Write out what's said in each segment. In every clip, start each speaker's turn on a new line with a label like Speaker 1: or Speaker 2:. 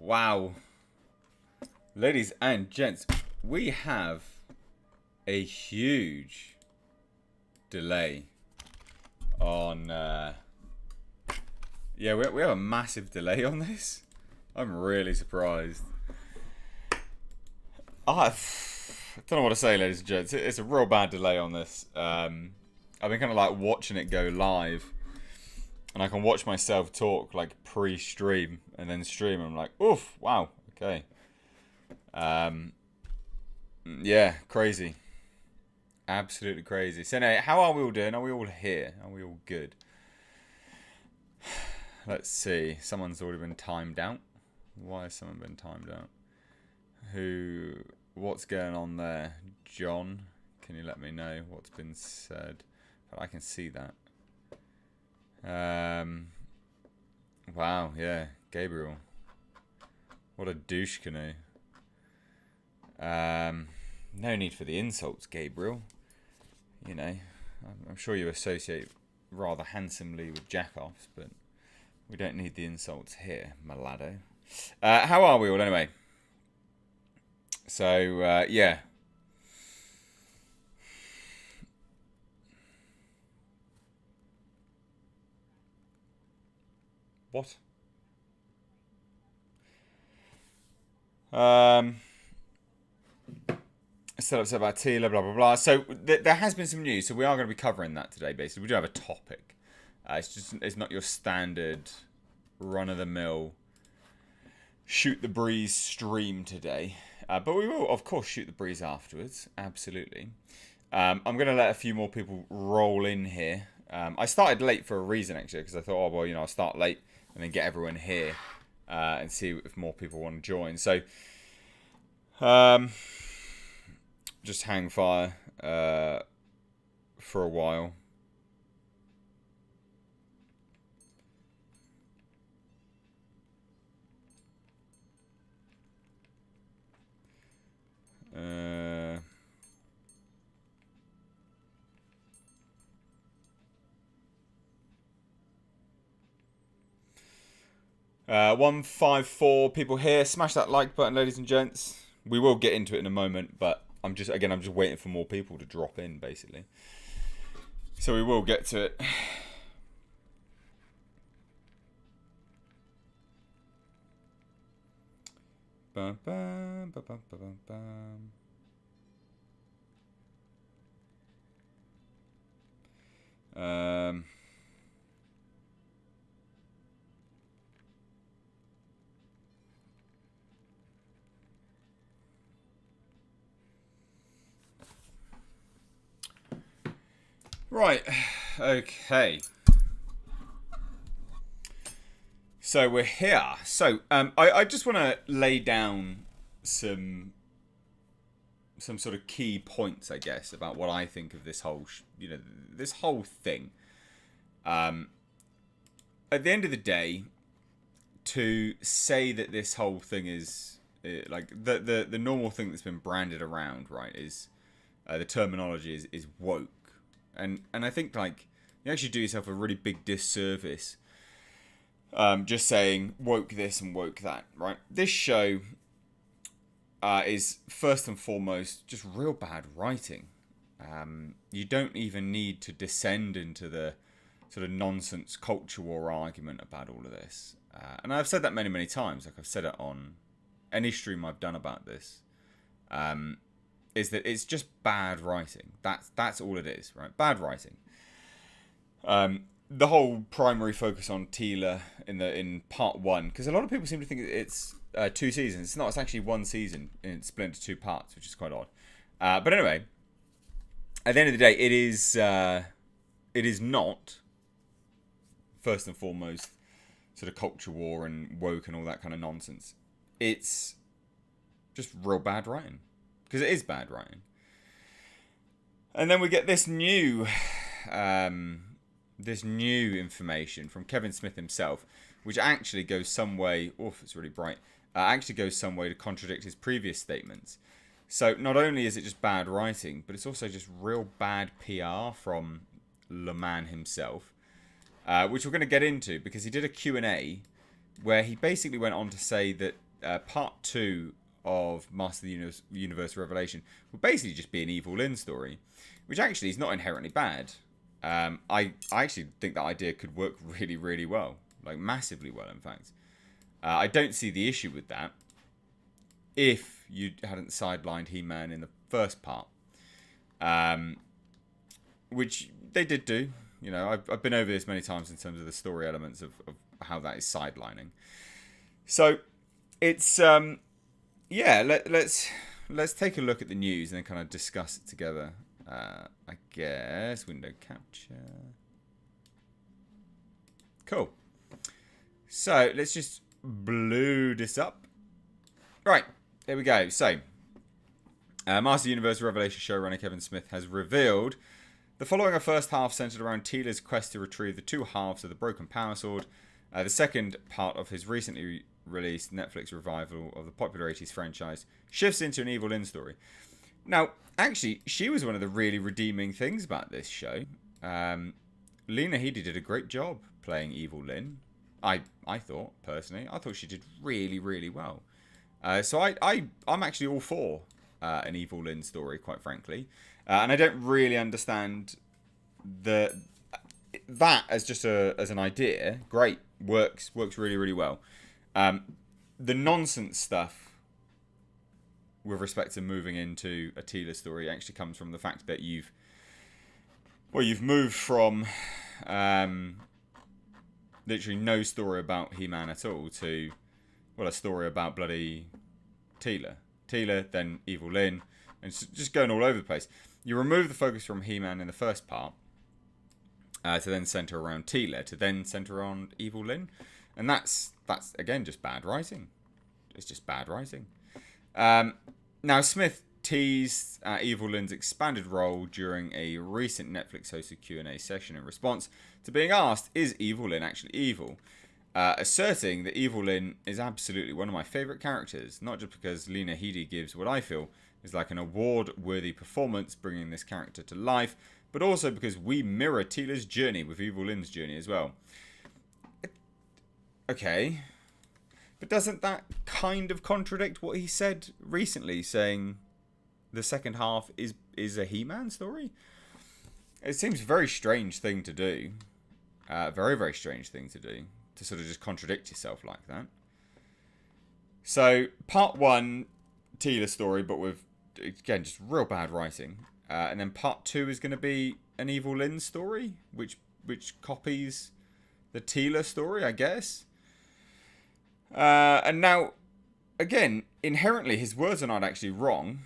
Speaker 1: Wow. Ladies and gents, we have a huge delay on... Yeah, we have a massive delay on this. I'm really surprised. I don't know what to say, ladies and gents. It's a real bad delay on this. I've been kind of like watching it go live. And I can watch myself talk like pre-stream and then stream. And I'm like, oof, wow, okay. Yeah, crazy. Absolutely crazy. So anyway, how are we all doing? Are we all here? Are we all good? Let's see. Someone's already been timed out. Why has someone been timed out? What's going on there? John, can you let me know what's been said? I can see that. Wow, yeah, Gabriel. What a douche canoe. No need for the insults, Gabriel. You know, I'm sure you associate rather handsomely with jackoffs, but we don't need the insults here, Malado. How are we all anyway? So, yeah. What? Set up about Tila, blah, blah, blah. So, there has been some news, so we are going to be covering that today, basically. We do have a topic. It's not your standard run-of-the-mill shoot the breeze stream today. But we will, of course, shoot the breeze afterwards. Absolutely. I'm going to let a few more people roll in here. I started late for a reason, actually, because I thought, oh, well, you know, I'll start late and then get everyone here and see if more people want to join. So, just hang fire for a while. Uh, 154 people here. Smash that like button, ladies and gents. We will get into it in a moment, but I'm just waiting for more people to drop in, basically. So we will get to it. Bum, bum, bum, bum, bum, bum. Right, okay. So we're here. So I just want to lay down some sort of key points, I guess, about what I think of this whole, this whole thing. At the end of the day, to say that this whole thing is like the normal thing that's been branded around, right, is the terminology is woke. And I think, like, you actually do yourself a really big disservice just saying woke this and woke that, right? This show is first and foremost just real bad writing. You don't even need to descend into the sort of nonsense culture war argument about all of this. And I've said that many, many times. Like, I've said it on any stream I've done about this. Is that it's just bad writing. That's all it is, right? Bad writing. The whole primary focus on Tila in part one, because a lot of people seem to think it's 2 seasons. It's not. It's actually 1 season, and it's split into 2 parts, which is quite odd. But anyway, at the end of the day, it is not first and foremost sort of culture war and woke and all that kind of nonsense. It's just real bad writing. Because it is bad writing. And then we get this new information from Kevin Smith himself, which actually goes some way, it's really bright, actually goes some way to contradict his previous statements. So not only is it just bad writing, but it's also just real bad PR from Le Man himself, which we're going to get into, because he did a Q&A where he basically went on to say that part 2 of Master of the Universe Revelation would basically just be an Evil-Lyn story, which actually is not inherently bad. I actually think that idea could work really, really well. Like, massively well, in fact. I don't see the issue with that if you hadn't sidelined He-Man in the first part. Which they did do. You know, I've been over this many times in terms of the story elements of how that is sidelining. So, it's... yeah, let's take a look at the news and then kind of discuss it together. I guess window capture. Cool. So let's just blow this up. Right, there we go. So, Master Universe Revelation showrunner Kevin Smith has revealed the following: a first half centered around Teela's quest to retrieve the two halves of the broken power sword. The second part of his recently released Netflix revival of the popular 80s franchise shifts into an Evil-Lyn story. Now, actually, she was one of the really redeeming things about this show. Lena Headey did a great job playing Evil-Lyn. I thought, personally. I thought she did really, really well. So I'm actually all for an Evil-Lyn story, quite frankly. And I don't really understand that as just as an idea. Great. Works really, really well. The nonsense stuff with respect to moving into a Teela story actually comes from the fact that you've moved from literally no story about He-Man at all to, well, a story about bloody Teela, then Evil-Lyn, and it's just going all over the place. You remove the focus from He-Man in the first part to then center around Teela, to then center around Evil-Lyn, and that's again just bad writing. It's just bad writing. Now, Smith teased Evil-Lyn's expanded role during a recent Netflix hosted Q&A session in response to being asked, is Evil-Lyn actually evil? Asserting that Evil-Lyn is absolutely one of my favourite characters, not just because Lena Headey gives what I feel is like an award-worthy performance bringing this character to life, but also because we mirror Teela's journey with Evil-Lyn's journey as well. Okay. But doesn't that kind of contradict what he said recently, saying the second half is a He-Man story? It seems a very strange thing to do. Very, very strange thing to do. To sort of just contradict yourself like that. So, part 1, Teela story, but with, again, just real bad writing. And then part 2 is going to be an Evil-Lyn story, which copies the Teela story, I guess. And now, again, inherently, his words are not actually wrong.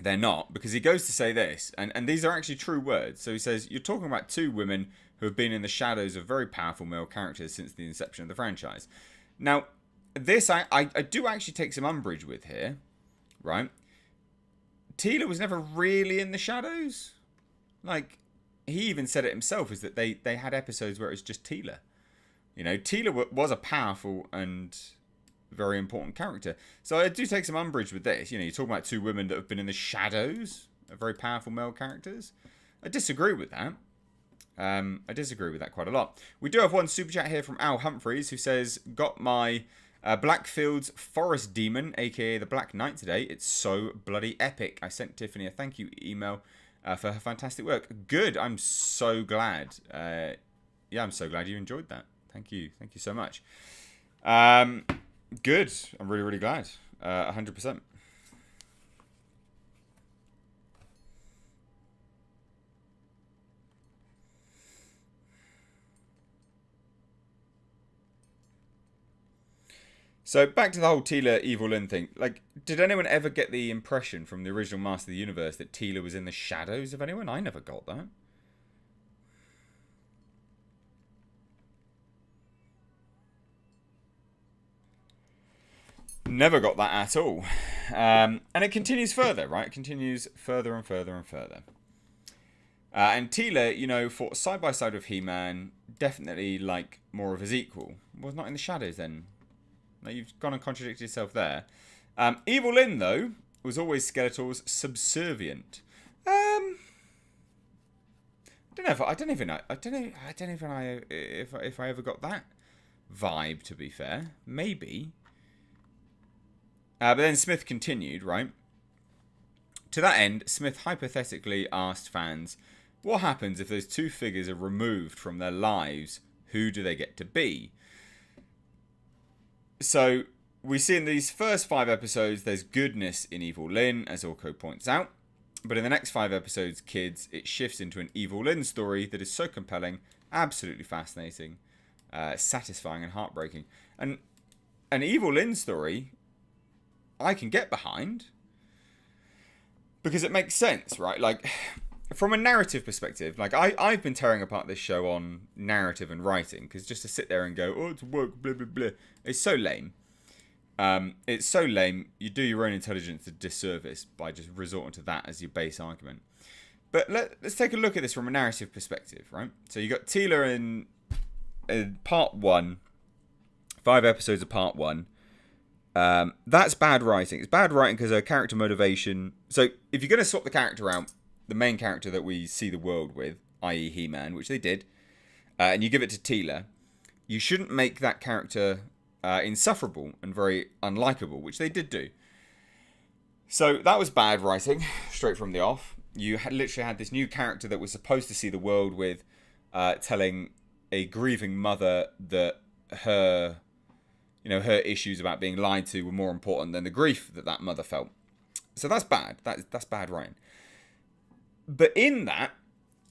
Speaker 1: They're not, because he goes to say this, and these are actually true words. So he says, you're talking about two women who have been in the shadows of very powerful male characters since the inception of the franchise. Now, this I do actually take some umbrage with here, right? Teela was never really in the shadows. Like, he even said it himself, is that they had episodes where it was just Teela. You know, Teela was a powerful and very important character. So I do take some umbrage with this. You know, you're talking about two women that have been in the shadows of very powerful male characters. I disagree with that. I disagree with that quite a lot. We do have one super chat here from Al Humphreys, who says, got my Blackfield's Forest Demon, aka the Black Knight today. It's so bloody epic. I sent Tiffany a thank you email for her fantastic work. Good. I'm so glad. Yeah, I'm so glad you enjoyed that. Thank you. Thank you so much. Good. I'm really, really glad. 100%. So back to the whole Teela Evil-Lyn thing. Like, did anyone ever get the impression from the original Master of the Universe that Teela was in the shadows of anyone? I never got that. Never got that at all. And it continues further, right? It continues further and further and further. And Teela, you know, fought side by side with He-Man, definitely like more of his equal. Was not in the shadows then. Now, you've gone and contradicted yourself there. Evil-Lyn, though, was always Skeletor's subservient. I don't know if I ever got that vibe, to be fair. Maybe. But then Smith continued, right? To that end, Smith hypothetically asked fans, what happens if those two figures are removed from their lives? Who do they get to be? So, we see in these first 5 episodes, there's goodness in Evil-Lyn, as Orko points out. But in the next 5 episodes, kids, it shifts into an Evil-Lyn story that is so compelling, absolutely fascinating, satisfying and heartbreaking. And an Evil-Lyn story, I can get behind. Because it makes sense, right? Like, from a narrative perspective, like, I've been tearing apart this show on narrative and writing. Because just to sit there and go, oh, it's work, blah, blah, blah. It's so lame. It's so lame. You do your own intelligence a disservice by just resorting to that as your base argument. But let's take a look at this from a narrative perspective, right? So you got Teela in part 1. 5 episodes of part 1. That's bad writing. It's bad writing because her character motivation. So if you're going to swap the character out, the main character that we see the world with, i.e. He-Man, which they did, and you give it to Teela, you shouldn't make that character insufferable and very unlikable, which they did do. So that was bad writing, straight from the off. You literally had this new character that was supposed to see the world with, telling a grieving mother that her issues about being lied to were more important than the grief that mother felt. So that's bad. That's bad writing. But in that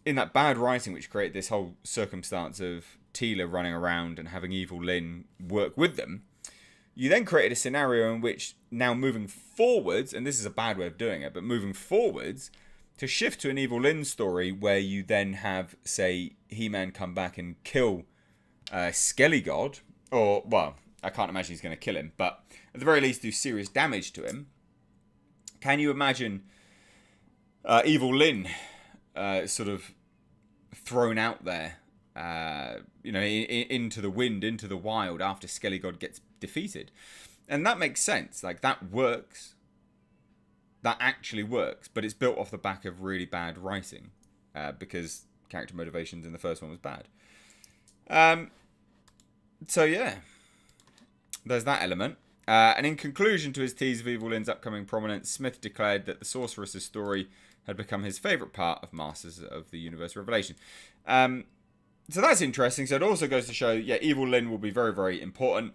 Speaker 1: bad writing, which created this whole circumstance of Teela running around and having Evil-Lyn work with them, you then created a scenario in which now moving forwards, and this is a bad way of doing it, but moving forwards, to shift to an Evil-Lyn story where you then have, say, He-Man come back and kill Skelligod, or, well, I can't imagine he's going to kill him, but at the very least do serious damage to him. Can you imagine Evil-Lyn sort of thrown out there, into the wind, into the wild after Skelligod gets defeated? And that makes sense. Like, that works. That actually works, but it's built off the back of really bad writing because character motivations in the first one was bad. So, yeah. There's that element. And in conclusion to his tease of Evil-Lyn's upcoming prominence, Smith declared that the Sorceress's story had become his favourite part of Masters of the Universe Revelation. So that's interesting. So it also goes to show, yeah, Evil-Lyn will be very, very important.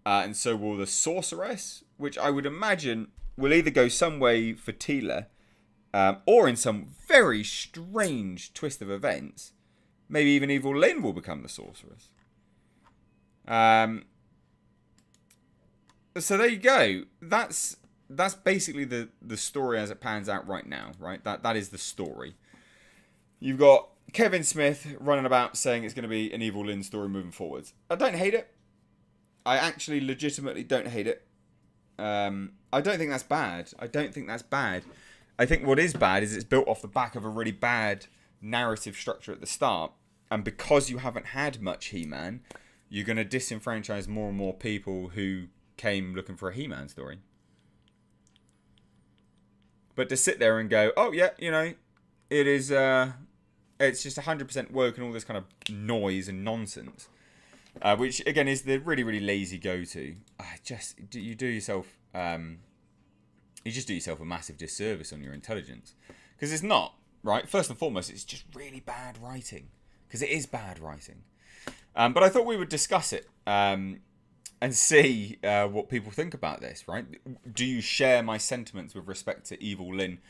Speaker 1: And so will the Sorceress, which I would imagine will either go some way for Teela, or in some very strange twist of events, maybe even Evil-Lyn will become the Sorceress. So there you go. That's basically the story as it pans out right now, right? That is the story. You've got Kevin Smith running about saying it's going to be an Evil-Lyn story moving forwards. I don't hate it. I actually legitimately don't hate it. I don't think that's bad. I think what is bad is it's built off the back of a really bad narrative structure at the start. And because you haven't had much He-Man, you're going to disenfranchise more and more people who came looking for a He-Man story. But to sit there and go, oh yeah, it is, it's just 100% woke and all this kind of noise and nonsense, which again is the really, really lazy go-to. You do yourself, you just do yourself a massive disservice on your intelligence, because it's not right. First and foremost, it's just really bad writing, because it is bad writing. But I thought we would discuss it. And see what people think about this, right? Do you share my sentiments with respect to Evil-Lyn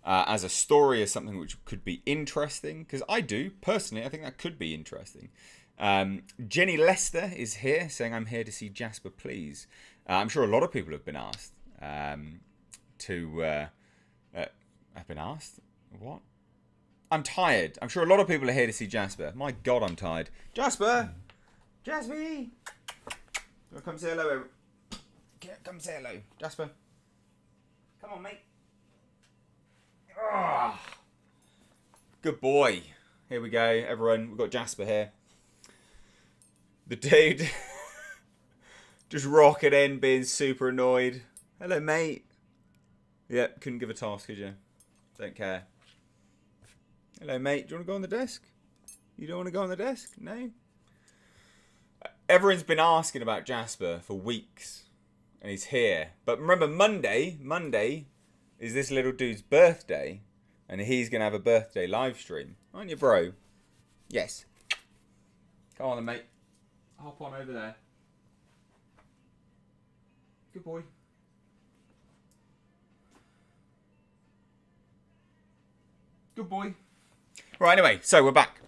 Speaker 1: as a story, as something which could be interesting? Because I do, personally, I think that could be interesting. Jenny Lester is here, saying, I'm here to see Jasper, please. I'm sure a lot of people have been asked have been asked? What? I'm tired. I'm sure a lot of people are here to see Jasper. My God, I'm tired. Jasper! Jasper! Come say hello. Come say hello, Jasper. Come on, mate. Oh. Good boy. Here we go, everyone. We've got Jasper here. The dude just rocking in, being super annoyed. Hello, mate. Yep, couldn't give a toss, could you? Don't care. Hello, mate. Do you want to go on the desk? You don't want to go on the desk? No? Everyone's been asking about Jasper for weeks. and he's here. But remember, Monday is this little dude's birthday, and he's going to have a birthday live stream. Aren't you, bro? Yes. Come on then, mate. Hop on over there. Good boy. Good boy. Right, anyway, so we're back.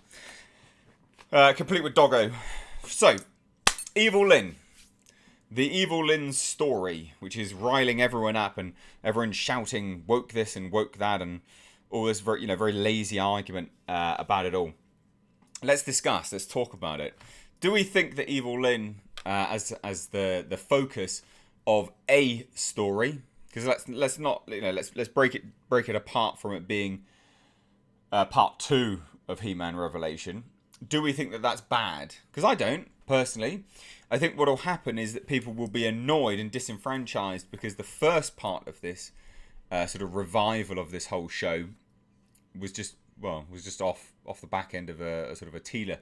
Speaker 1: Complete with Doggo. So, Evil-Lyn. The Evil-Lyn story, which is riling everyone up and everyone shouting woke this and woke that and all this very, very lazy argument about it all. Let's discuss. Let's talk about it. Do we think that Evil-Lyn as the focus of a story? Because let's not let's break it apart from it being part 2 of He-Man Revelation. Do we think that that's bad? Because I don't personally. I think what will happen is that people will be annoyed and disenfranchised because the first part of this sort of revival of this whole show was just off the back end of a sort of a Teela,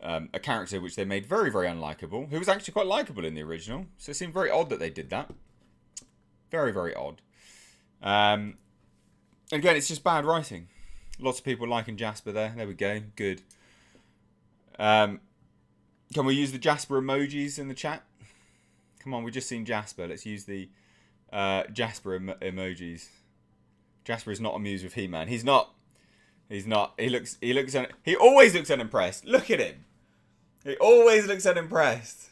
Speaker 1: a character which they made very, very unlikable, who was actually quite likable in the original. So it seemed very odd that they did that. Very, very odd. Again, it's just bad writing. Lots of people liking Jasper there. There we go. Good. Can we use the Jasper emojis in the chat? Come on, we've just seen Jasper. Let's use the Jasper emojis. Jasper is not amused with He-Man. He's not. He's not. He always looks unimpressed. Look at him. He always looks unimpressed.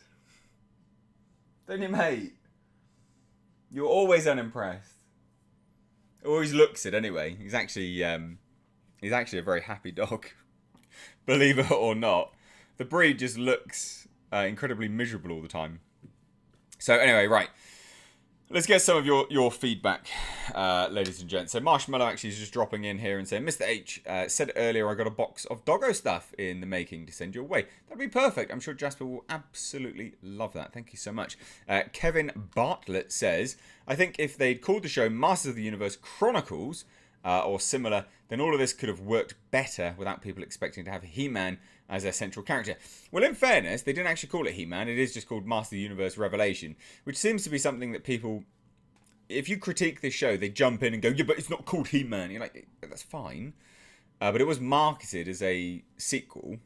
Speaker 1: Don't you, mate? You're always unimpressed. Always looks it anyway. He's actually a very happy dog. Believe it or not. The breed just looks incredibly miserable all the time. So anyway, right. Let's get some of your feedback, ladies and gents. So Marshmallow actually is just dropping in here and saying, Mr. H said earlier I got a box of doggo stuff in the making to send your way. That'd be perfect. I'm sure Jasper will absolutely love that. Thank you so much. Kevin Bartlett says, I think if they'd called the show Masters of the Universe Chronicles or similar, then all of this could have worked better without people expecting to have He-Man as their central character. Well, in fairness, they didn't actually call it He-Man. It is just called Master of the Universe Revelation, which seems to be something that people, if you critique this show, they jump in and go, yeah, but it's not called He-Man. You're like, that's fine. But it was marketed as a sequel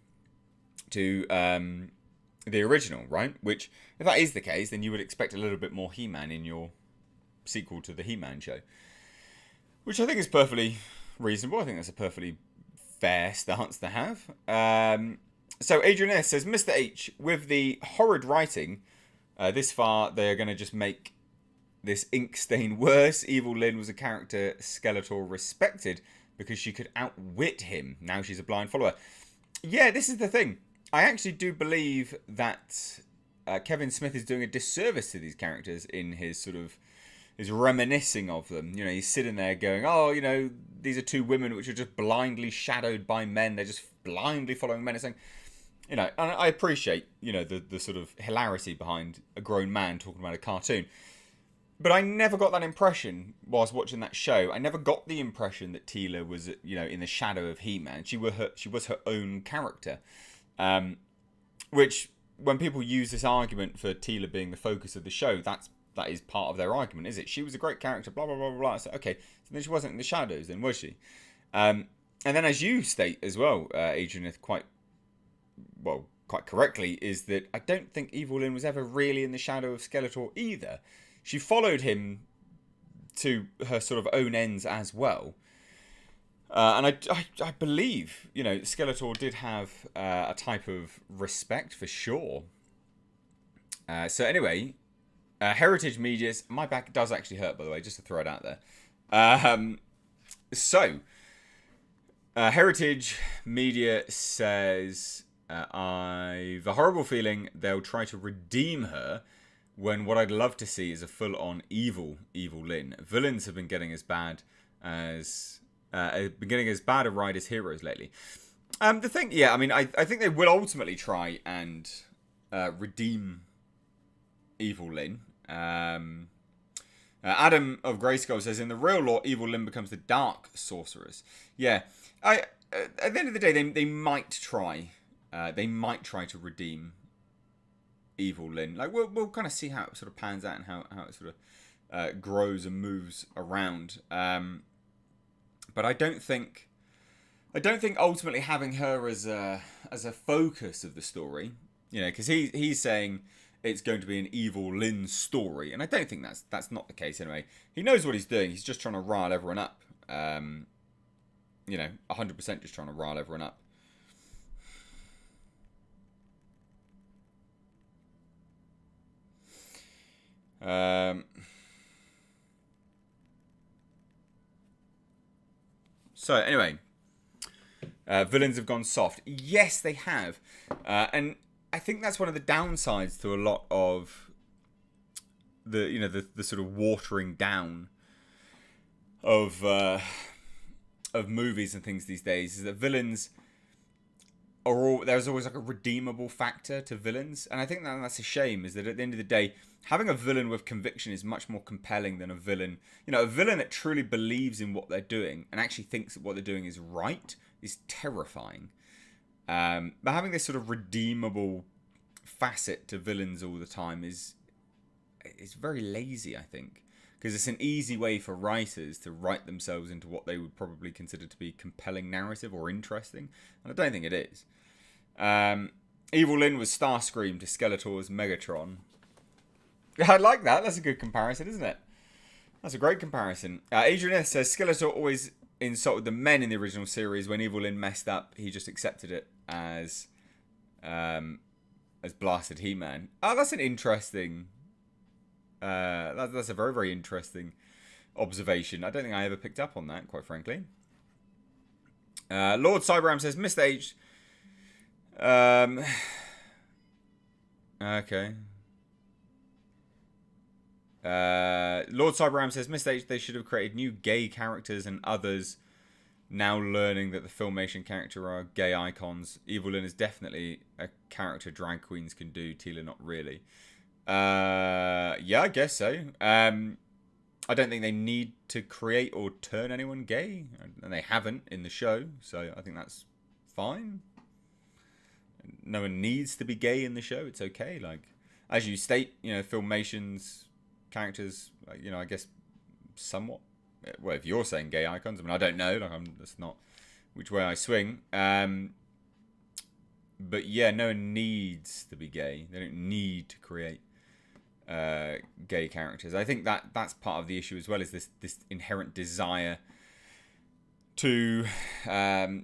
Speaker 1: to the original, right? Which, if that is the case, then you would expect a little bit more He-Man in your sequel to the He-Man show. Which I think is perfectly reasonable. I think that's a perfectly fair stance to have. So Adrian S says, Mr. H, with the horrid writing this far, they are going to just make this ink stain worse. Evil-Lyn was a character Skeletor respected because she could outwit him. Now she's a blind follower. Yeah, this is the thing. I actually do believe that Kevin Smith is doing a disservice to these characters in his sort of is reminiscing of them. You know, he's sitting there going, oh, these are two women which are just blindly shadowed by men. They're just blindly following men. And saying, and I appreciate, the sort of hilarity behind a grown man talking about a cartoon. But I never got that impression whilst watching that show. I never got the impression that Teela was, in the shadow of He-Man. She was her own character. Which, when people use this argument for Teela being the focus of the show, that is part of their argument, is it? She was a great character, blah, blah, blah, blah, blah. So, okay, so then she wasn't in the shadows, then, was she? And then, as you state as well, Adrian, quite correctly, is that I don't think Evil-Lyn was ever really in the shadow of Skeletor either. She followed him to her sort of own ends as well. And I believe, Skeletor did have a type of respect for sure. So anyway, Heritage Media, my back does actually hurt, by the way, just to throw it out there. Heritage Media says, I've a horrible feeling they'll try to redeem her when what I'd love to see is a full-on Evil-Lyn. Villains have been getting as bad a ride as heroes lately. The thing, yeah, I mean, I think they will ultimately try and redeem Evil-Lyn. Adam of Grayskull says, in the real lore, Evil-Lyn becomes the Dark Sorceress. Yeah, at the end of the day, they might try. They might try to redeem Evil-Lyn. Like we'll kind of see how it sort of pans out and how it sort of grows and moves around. But I don't think ultimately having her as a focus of the story, because he's saying it's going to be an Evil-Lyn story, and I don't think that's not the case anyway. He knows what he's doing. He's just trying to rile everyone up. 100% just trying to rile everyone up. So anyway, villains have gone soft. Yes, they have, and I think that's one of the downsides to a lot of the sort of watering down of movies and things these days, is that villains there's always like a redeemable factor to villains, and I think that's a shame. Is that at the end of the day, having a villain with conviction is much more compelling than a villain. A villain that truly believes in what they're doing and actually thinks that what they're doing is right is terrifying. But having this sort of redeemable facet to villains all the time is very lazy, I think, because it's an easy way for writers to write themselves into what they would probably consider to be compelling narrative or interesting, and I don't think it is. Evil-Lyn was Starscream to Skeletor's Megatron. I like that. That's a good comparison, isn't it? That's a great comparison. Adrian S says Skeletor always insulted the men in the original series. When Evil-Lyn messed up, he just accepted it as blasted He-Man. Oh, that's an interesting. That's a very, very interesting observation. I don't think I ever picked up on that, quite frankly. Lord Cyberram says misstaged. Okay. Lord Cyberram says misstaged. They should have created new gay characters and others. Now learning that the Filmation character are gay icons. Evil-Lyn is definitely a character drag queens can do. Teela not really. Yeah, I guess so. I don't think they need to create or turn anyone gay, and they haven't in the show, so I think that's fine. No one needs to be gay in the show. It's okay. Like, as you state, Filmation's characters, I guess somewhat. Well, if you're saying gay icons, I mean, I don't know. Like, that's not which way I swing. But yeah, no one needs to be gay. They don't need to create gay characters. I think that's part of the issue as well, is this inherent desire to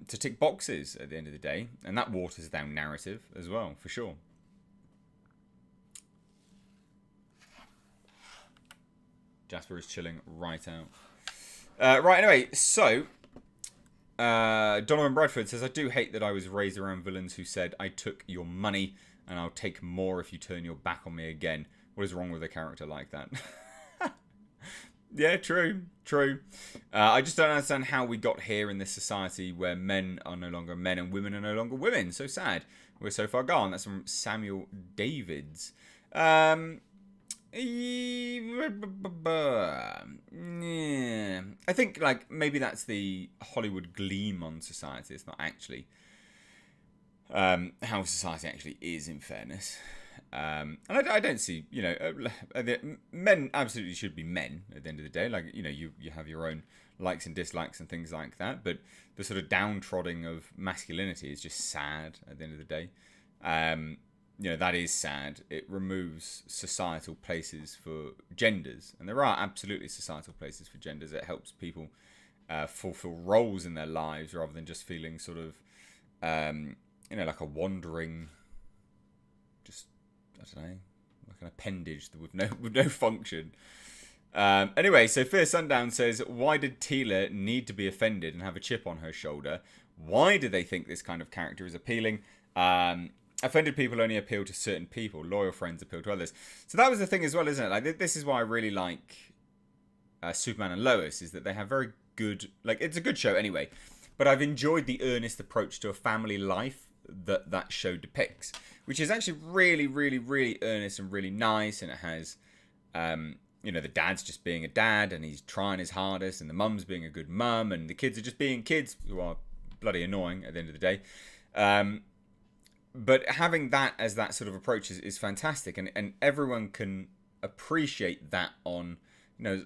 Speaker 1: tick boxes at the end of the day, and that waters down narrative as well, for sure. Jasper is chilling right out. Right, anyway, so Donovan Bradford says, I do hate that I was raised around villains who said, I took your money and I'll take more if you turn your back on me again. What is wrong with a character like that? Yeah, true. I just don't understand how we got here in this society where men are no longer men and women are no longer women. So sad. We're so far gone. That's from Samuel Davids. Yeah. I think like maybe that's the Hollywood gleam on society. It's not actually how society actually is, in fairness. And I don't see, men absolutely should be men at the end of the day. Like, you have your own likes and dislikes and things like that. But the sort of downtrodden of masculinity is just sad at the end of the day. That is sad. It removes societal places for genders. And there are absolutely societal places for genders. It helps people fulfill roles in their lives rather than just feeling sort of, like a wandering, just, I don't know, like an appendage with no function. Anyway, so Fear Sundown says, why did Teela need to be offended and have a chip on her shoulder? Why do they think this kind of character is appealing? Offended people only appeal to certain people. Loyal friends appeal to others. So that was the thing as well, isn't it? Like, this is why I really like Superman and Lois, is that they have very good... Like, it's a good show anyway. But I've enjoyed the earnest approach to a family life that show depicts, which is actually really, really, really earnest and really nice. And it has, the dad's just being a dad and he's trying his hardest, and the mum's being a good mum, and the kids are just being kids who are bloody annoying at the end of the day. but having that as that sort of approach is fantastic, and everyone can appreciate that on, you know,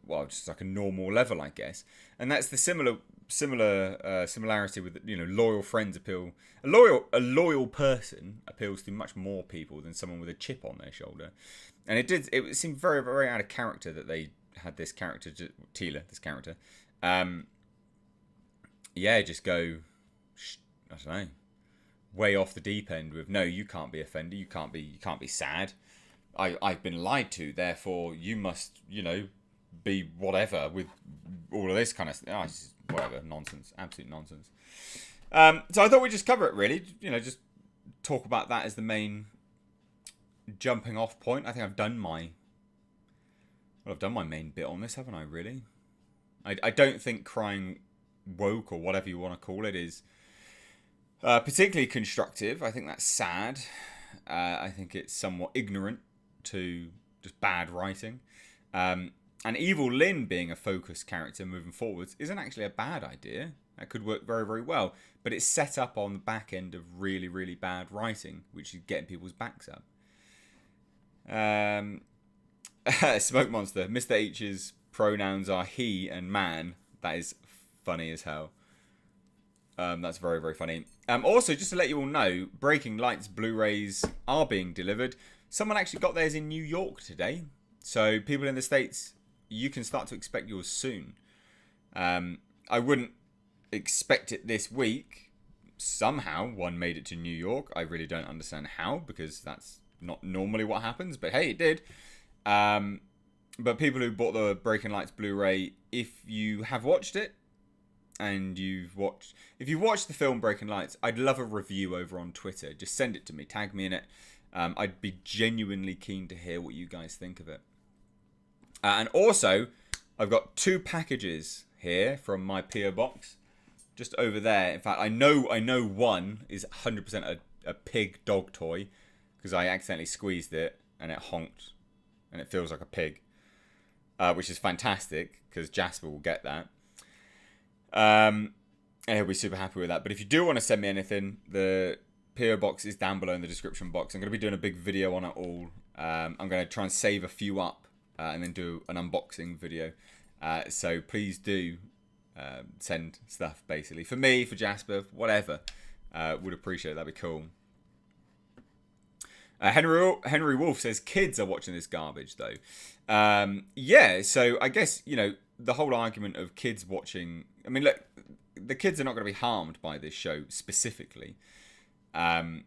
Speaker 1: well, just like a normal level, I guess. And that's the similarity with, you know, loyal friends appeal. A loyal person appeals to much more people than someone with a chip on their shoulder. And it seemed very, very out of character that they had this character, Tila, this character. Just go, I don't know, way off the deep end with, no, you can't be offended, you can't be sad. I've been lied to, therefore you must, you know, be whatever with all of this kind of stuff. Oh, whatever, nonsense, absolute nonsense. So I thought we'd just cover it, really, you know, just talk about that as the main jumping off point. I think I've done my main bit on this, haven't I, really? I don't think crying woke, or whatever you want to call it, is particularly constructive. I think that's sad. I think it's somewhat ignorant to just bad writing. And Evil-Lyn being a focused character moving forwards isn't actually a bad idea. That could work very, very well. But it's set up on the back end of really, really bad writing, which is getting people's backs up. Smoke Monster. Mr. H's pronouns are he and man. That is funny as hell. That's very, very funny. Also, just to let you all know, Breaking Lights Blu-rays are being delivered. Someone actually got theirs in New York today. So people in the States, you can start to expect yours soon. I wouldn't expect it this week. Somehow one made it to New York. I really don't understand how, because that's not normally what happens. But hey, it did. But people who bought the Breaking Lights Blu-ray, if you have watched it, and if you've watched the film Breaking Lights, I'd love a review over on Twitter. Just send it to me, tag me in it. I'd be genuinely keen to hear what you guys think of it. And also, I've got 2 packages here from my PO box, just over there. In fact, I know one is 100% a pig dog toy, because I accidentally squeezed it and it honked, and it feels like a pig, which is fantastic because Jasper will get that. And he'll be super happy with that. But if you do want to send me anything, the PO box is down below in the description box. I'm going to be doing a big video on it all. I'm going to try and save a few up and then do an unboxing video. So please do send stuff, basically. For me, for Jasper, whatever. Would appreciate it. That'd be cool. Henry Wolf says kids are watching this garbage, though. Yeah, so I guess, you know, the whole argument of kids watching... I mean, look, the kids are not going to be harmed by this show specifically. You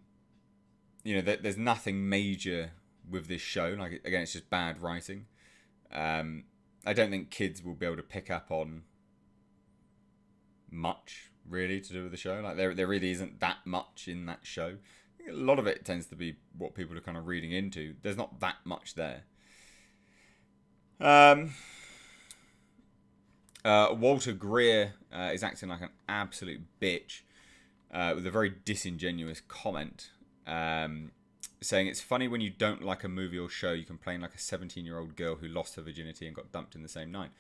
Speaker 1: know, there's nothing major with this show. Like, again, it's just bad writing. I don't think kids will be able to pick up on much, really, to do with the show. Like, there really isn't that much in that show. A lot of it tends to be what people are kind of reading into. There's not that much there. Walter Greer is acting like an absolute bitch with a very disingenuous comment, saying it's funny when you don't like a movie or show, you complain like a 17-year-old girl who lost her virginity and got dumped in the same night.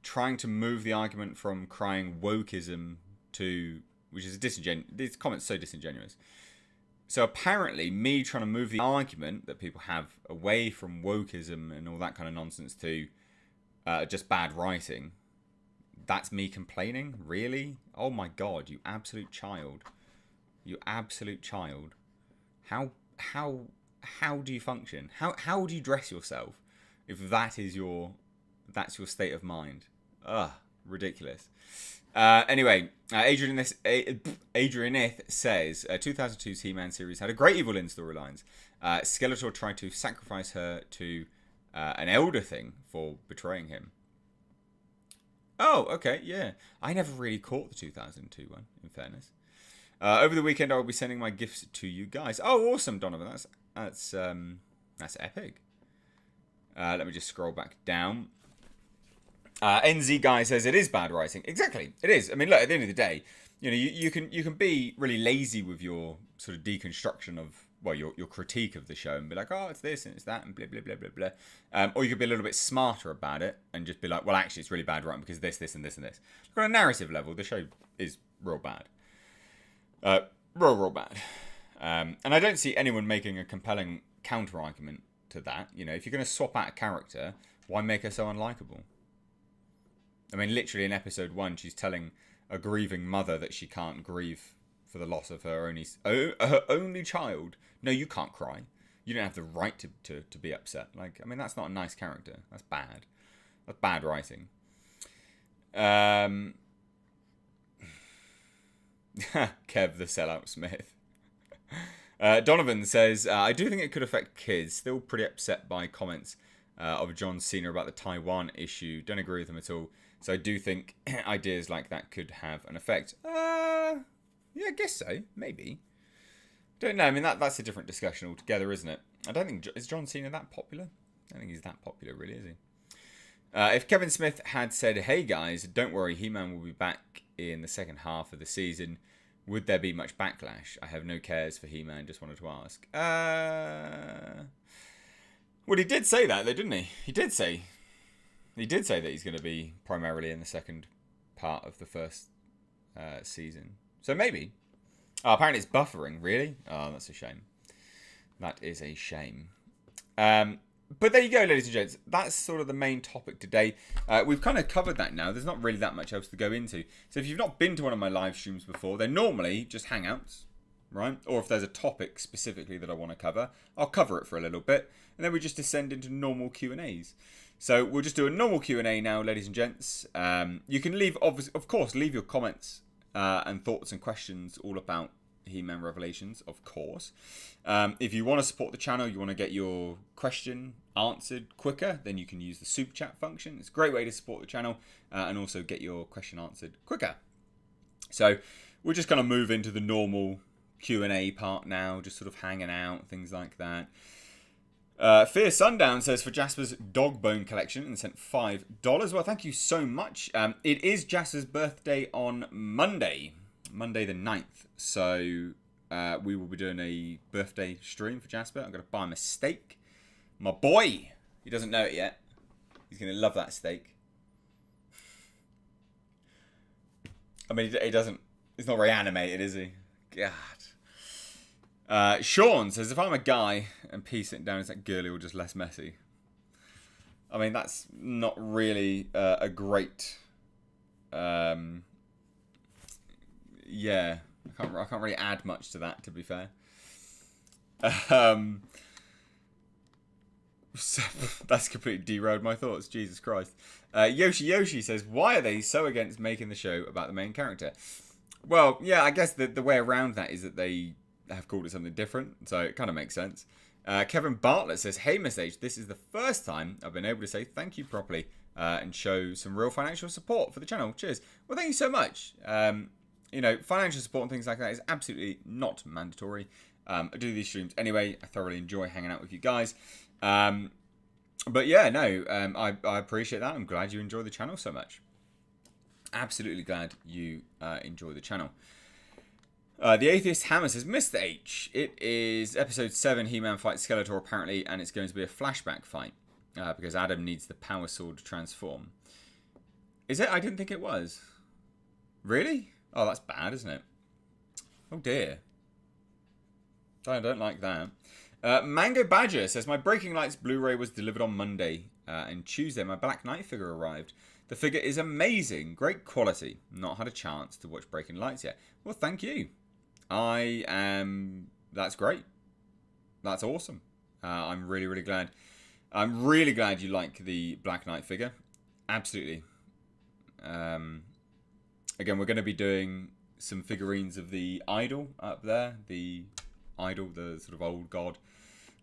Speaker 1: Trying to move the argument from crying wokeism to... which is this comment's so disingenuous. So apparently, me trying to move the argument that people have away from wokeism and all that kind of nonsense to just bad writing, that's me complaining? Really? Oh my god, you absolute child. You absolute child. How do you function? How do you dress yourself if that's your state of mind? Ugh, ridiculous. Anyway, Adrianith says 2002's He-Man series had a great Evil-Lyn storylines. Skeletor tried to sacrifice her to an elder thing for betraying him. Oh, okay, yeah. I never really caught the 2002 one, in fairness. Over the weekend, I will be sending my gifts to you guys. Oh, awesome, Donovan. That's epic. Let me just scroll back down. NZ guy says it is bad writing. Exactly, it is. I mean, look, at the end of the day, you know, you can be really lazy with your sort of deconstruction of, well, your critique of the show and be like, oh, it's this and it's that and blah blah blah blah blah. Or you could be a little bit smarter about it and just be like, well, actually, it's really bad writing because this and this and this. Look, on a narrative level, the show is real bad. real bad. And I don't see anyone making a compelling counter-argument to that. You know, if you're going to swap out a character, why make her so unlikable? I mean, literally in episode 1, she's telling a grieving mother that she can't grieve for the loss of her only child. No, you can't cry. You don't have the right to be upset. Like, I mean, that's not a nice character. That's bad. That's bad writing. Kev the Sellout Smith. Donovan says, I do think it could affect kids. Still pretty upset by comments of John Cena about the Taiwan issue. Don't agree with them at all. So I do think ideas like that could have an effect. Yeah, I guess so. Maybe. Don't know. I mean, that's a different discussion altogether, isn't it? I don't think... Is John Cena that popular? I don't think he's that popular, really, is he? If Kevin Smith had said, hey, guys, don't worry, He-Man will be back in the second half of the season, would there be much backlash? I have no cares for He-Man, just wanted to ask. Well, he did say that, though, didn't he? He did say that he's going to be primarily in the second part of the first season. So maybe. Oh, apparently it's buffering, really? Oh, that's a shame. That is a shame. But there you go, ladies and gents. That's sort of the main topic today. We've kind of covered that now. There's not really that much else to go into. So if you've not been to one of my live streams before, they're normally just hangouts, right? Or if there's a topic specifically that I want to cover, I'll cover it for a little bit. And then we just descend into normal Q&As. So we'll just do a normal Q&A now, ladies and gents. You can leave, of course, leave your comments and thoughts and questions all about He-Man Revelations, of course. If you want to support the channel, you want to get your question answered quicker, then you can use the super chat function. It's a great way to support the channel and also get your question answered quicker. So we're just going to move into the normal Q&A part now, just sort of hanging out, things like that. Fear Sundown says for Jasper's dog bone collection and sent $5. Well, thank you so much. It is Jasper's birthday on Monday the 9th. So we will be doing a birthday stream for Jasper. I'm going to buy him a steak. My boy. He doesn't know it yet. He's going to love that steak. I mean, he doesn't. He's not very animated, is he? God. Sean says, if I'm a guy and P sitting down is that girly or just less messy? I mean, that's not really a great... yeah, I can't really add much to that, to be fair. So, that's completely derailed my thoughts. Jesus Christ. Yoshi says, why are they so against making the show about the main character? Well, yeah, I guess the way around that is that they have called it something different, so it kind of makes sense. Kevin Bartlett says, hey, Miss H, this is the first time I've been able to say thank you properly and show some real financial support for the channel. Cheers. Well, thank you so much. You know, financial support and things like that is absolutely not mandatory. I do these streams anyway. I thoroughly enjoy hanging out with you guys. But yeah, no, I appreciate that. I'm glad you enjoy the channel so much. Absolutely glad you enjoy the channel. The Atheist Hammer says, Mr. H, it is episode 7, He-Man fights Skeletor apparently, and it's going to be a flashback fight because Adam needs the power sword to transform. Is it? I didn't think it was. Really? Oh, that's bad, isn't it? Oh dear. I don't like that. Mango Badger says, my Breaking Lights Blu-ray was delivered on Monday, and Tuesday my Black Knight figure arrived. The figure is amazing, great quality. Not had a chance to watch Breaking Lights yet. Well, thank you. That's great. That's awesome. I'm really, really glad. I'm really glad you like the Black Knight figure. Absolutely. Again, we're going to be doing some figurines of the idol up there. The idol, the sort of old god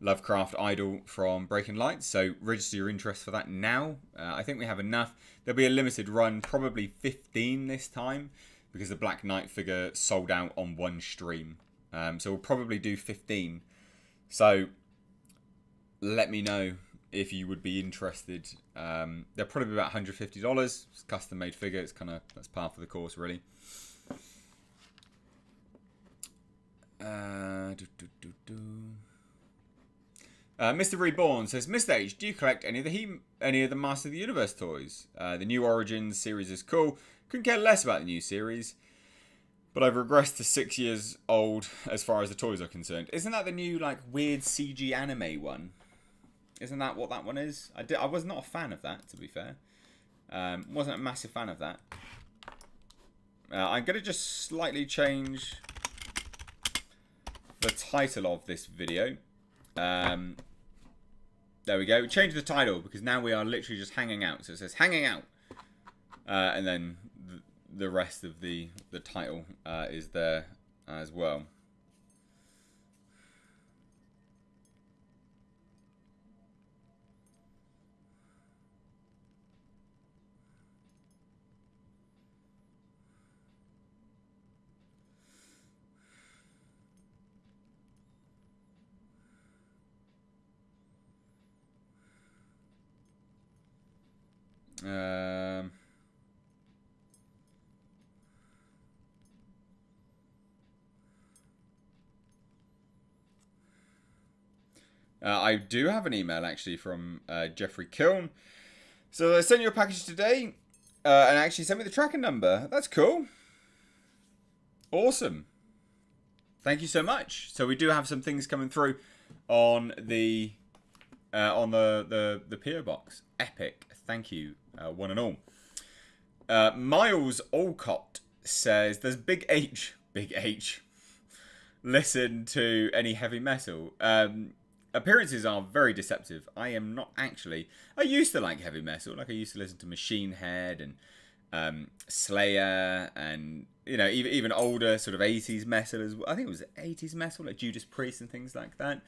Speaker 1: Lovecraft idol from Breaking Lights. So register your interest for that now. I think we have enough. There'll be a limited run, probably 15 this time, because the Black Knight figure sold out on one stream. So we'll probably do 15. So let me know if you would be interested. They're probably about $150. It's a custom made figure. It's kind of, that's par for the course, really. Mr. Reborn says, Mr. H, do you collect any of the Master of the Universe toys? The new Origins series is cool. Couldn't care less about the new series. But I've regressed to 6 years old as far as the toys are concerned. Isn't that the new, like, weird CG anime one? Isn't that what that one is? I was not a fan of that, to be fair. Wasn't a massive fan of that. I'm going to just slightly change the title of this video. There we go. Change the title because now we are literally just hanging out. So it says hanging out. And then the rest of the title is there as well. I do have an email actually from Jeffrey Kiln. So I sent you a package today and actually sent me the tracking number. That's cool. Awesome. Thank you so much. So we do have some things coming through on the PO box. Epic. Thank you, one and all. Miles Olcott says, "There's Big H. Listen to any heavy metal. Appearances are very deceptive. I am not actually. I used to like heavy metal. Like I used to listen to Machine Head and Slayer and, you know, even older sort of 80s metal as well. I think it was 80s metal, like Judas Priest and things like that.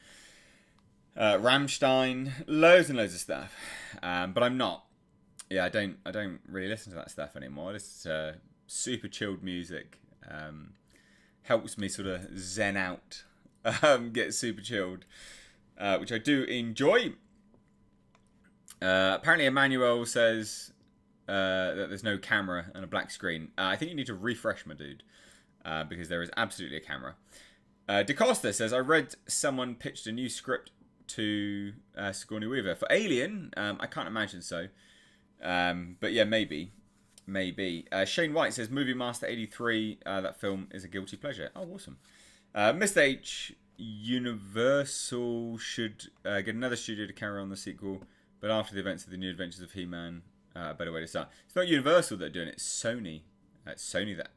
Speaker 1: Rammstein, loads and loads of stuff. But I'm not. Yeah, I don't really listen to that stuff anymore. It's super chilled music. Helps me sort of zen out, get super chilled, which I do enjoy. Apparently, Emmanuel says that there's no camera and a black screen. I think you need to refresh, my dude, because there is absolutely a camera. DeCosta says, I read someone pitched a new script to Sigourney Weaver for Alien. I can't imagine so. But yeah, maybe. Shane White says, Movie Master 83, that film is a guilty pleasure. Oh, awesome. Mr. H, Universal should get another studio to carry on the sequel, but after the events of the New Adventures of He-Man, a better way to start. It's not Universal that are doing it, it's Sony. It's Sony that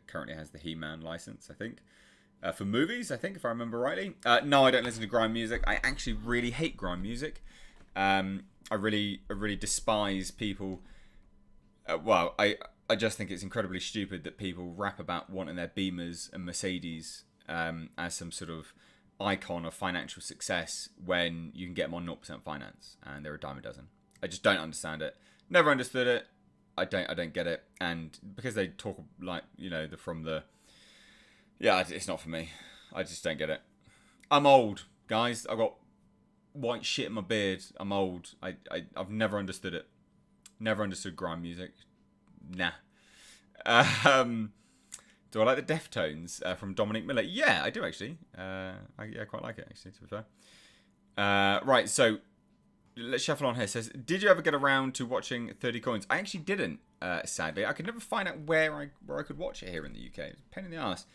Speaker 1: currently has the He-Man license, I think. For movies, I think, if I remember rightly. No, I don't listen to grime music. I actually really hate grime music. I really despise people. Well, I just think it's incredibly stupid that people rap about wanting their Beamers and Mercedes as some sort of icon of financial success when you can get them on 0% finance and they're a dime a dozen. I just don't understand it. Never understood it. I don't get it. And because they talk like, you know, yeah, it's not for me. I just don't get it. I'm old, guys. I've got white shit in my beard. I'm old. I've never understood it. Never understood grime music. Nah. Do I like the Deftones from Dominic Miller? Yeah, I do actually. I quite like it actually, to be fair. Right, so let's shuffle on here. It says, did you ever get around to watching 30 Coins? I actually didn't, sadly. I could never find out where I could watch it here in the UK. It's a pain in the ass.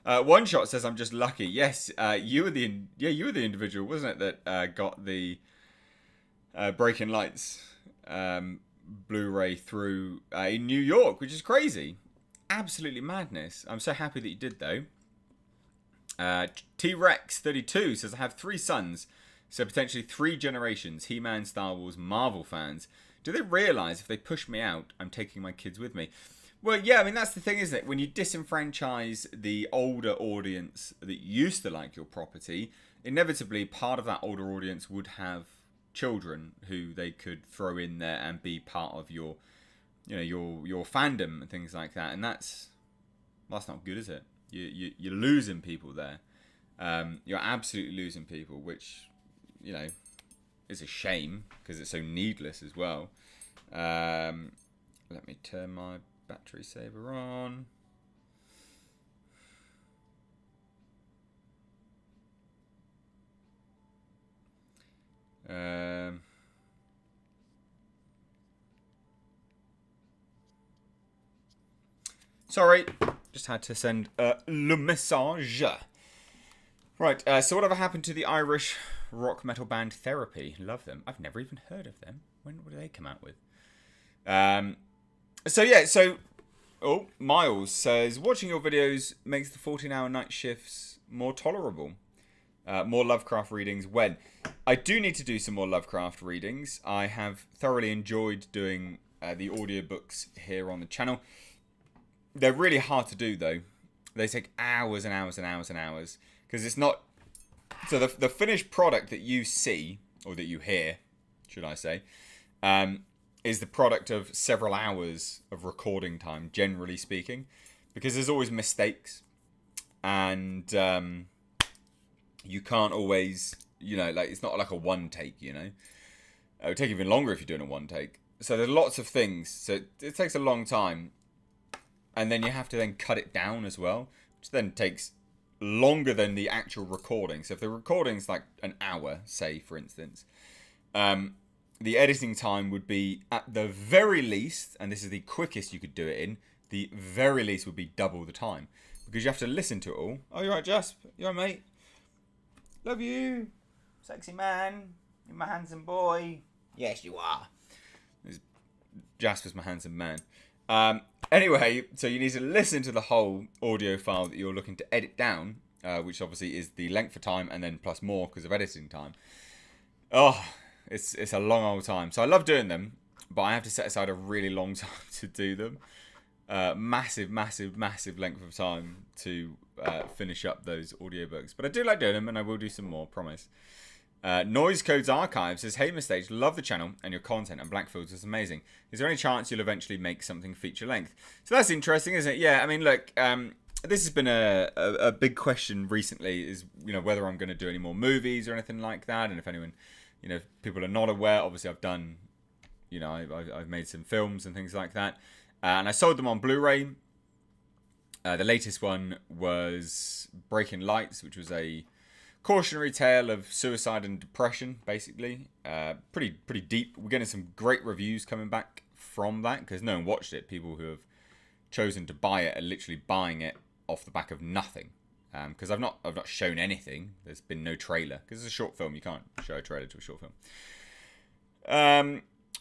Speaker 1: One Shot says, I'm just lucky. Yes, you were the individual, wasn't it, that got the Breaking Lights Blu-ray through in New York, which is crazy. Absolutely madness. I'm so happy that you did, though. T-Rex32 says, I have 3 sons, so potentially 3 generations, He-Man, Star Wars, Marvel fans. Do they realise if they push me out, I'm taking my kids with me? Well, yeah, I mean, that's the thing, isn't it? When you disenfranchise the older audience that used to like your property, inevitably part of that older audience would have children who they could throw in there and be part of your, you know, your fandom and things like that. And that's not good, is it? You're losing people there. You're absolutely losing people, which, you know, is a shame because it's so needless as well. Let me turn my battery saver on. Sorry, Just had to send le message. Right, so whatever happened to the Irish rock metal band Therapy? Love them. I've never even heard of them. When did they come out with? Oh, Miles says, watching your videos makes the 14-hour night shifts more tolerable. More Lovecraft readings when? I do need to do some more Lovecraft readings. I have thoroughly enjoyed doing the audiobooks here on the channel. They're really hard to do, though. They take hours and hours and hours and hours. Because it's not... So the finished product that you see, or that you hear, should I say, is the product of several hours of recording time, generally speaking. Because there's always mistakes. And you can't always... You know, like it's not like a one take, you know. It would take even longer if you're doing a one take. So there's lots of things. So it takes a long time. And then you have to then cut it down as well, which then takes longer than the actual recording. So if the recording's like an hour, say, for instance, the editing time would be at the very least, and this is the quickest you could do it in, the very least would be double the time. Because you have to listen to it all. Oh, you're right, Jasper. You're right, mate. Love you. Sexy man. You're my handsome boy. Yes, you are. Jasper's my handsome man. Anyway, so you need to listen to the whole audio file that you're looking to edit down, which obviously is the length of time and then plus more because of editing time. Oh, it's a long old time. So I love doing them, but I have to set aside a really long time to do them. Massive length of time to finish up those audiobooks. But I do like doing them, and I will do some more, promise. Noise Codes Archive says, hey Mistakes, love the channel and your content, and Blackfields is amazing. Is there any chance you'll eventually make something feature length? So that's interesting, isn't it? Yeah, I mean, look, this has been a big question recently, is, you know, whether I'm going to do any more movies or anything like that. And if anyone, you know, if people are not aware, obviously I've done, you know, I've made some films and things like that. And I sold them on Blu-ray. The latest one was Breaking Lights, which was a cautionary tale of suicide and depression, basically. Pretty deep. We're getting some great reviews coming back from that because no one watched it. People who have chosen to buy it are literally buying it off the back of nothing. Because I've not shown anything. There's been no trailer because it's a short film. You can't show a trailer to a short film.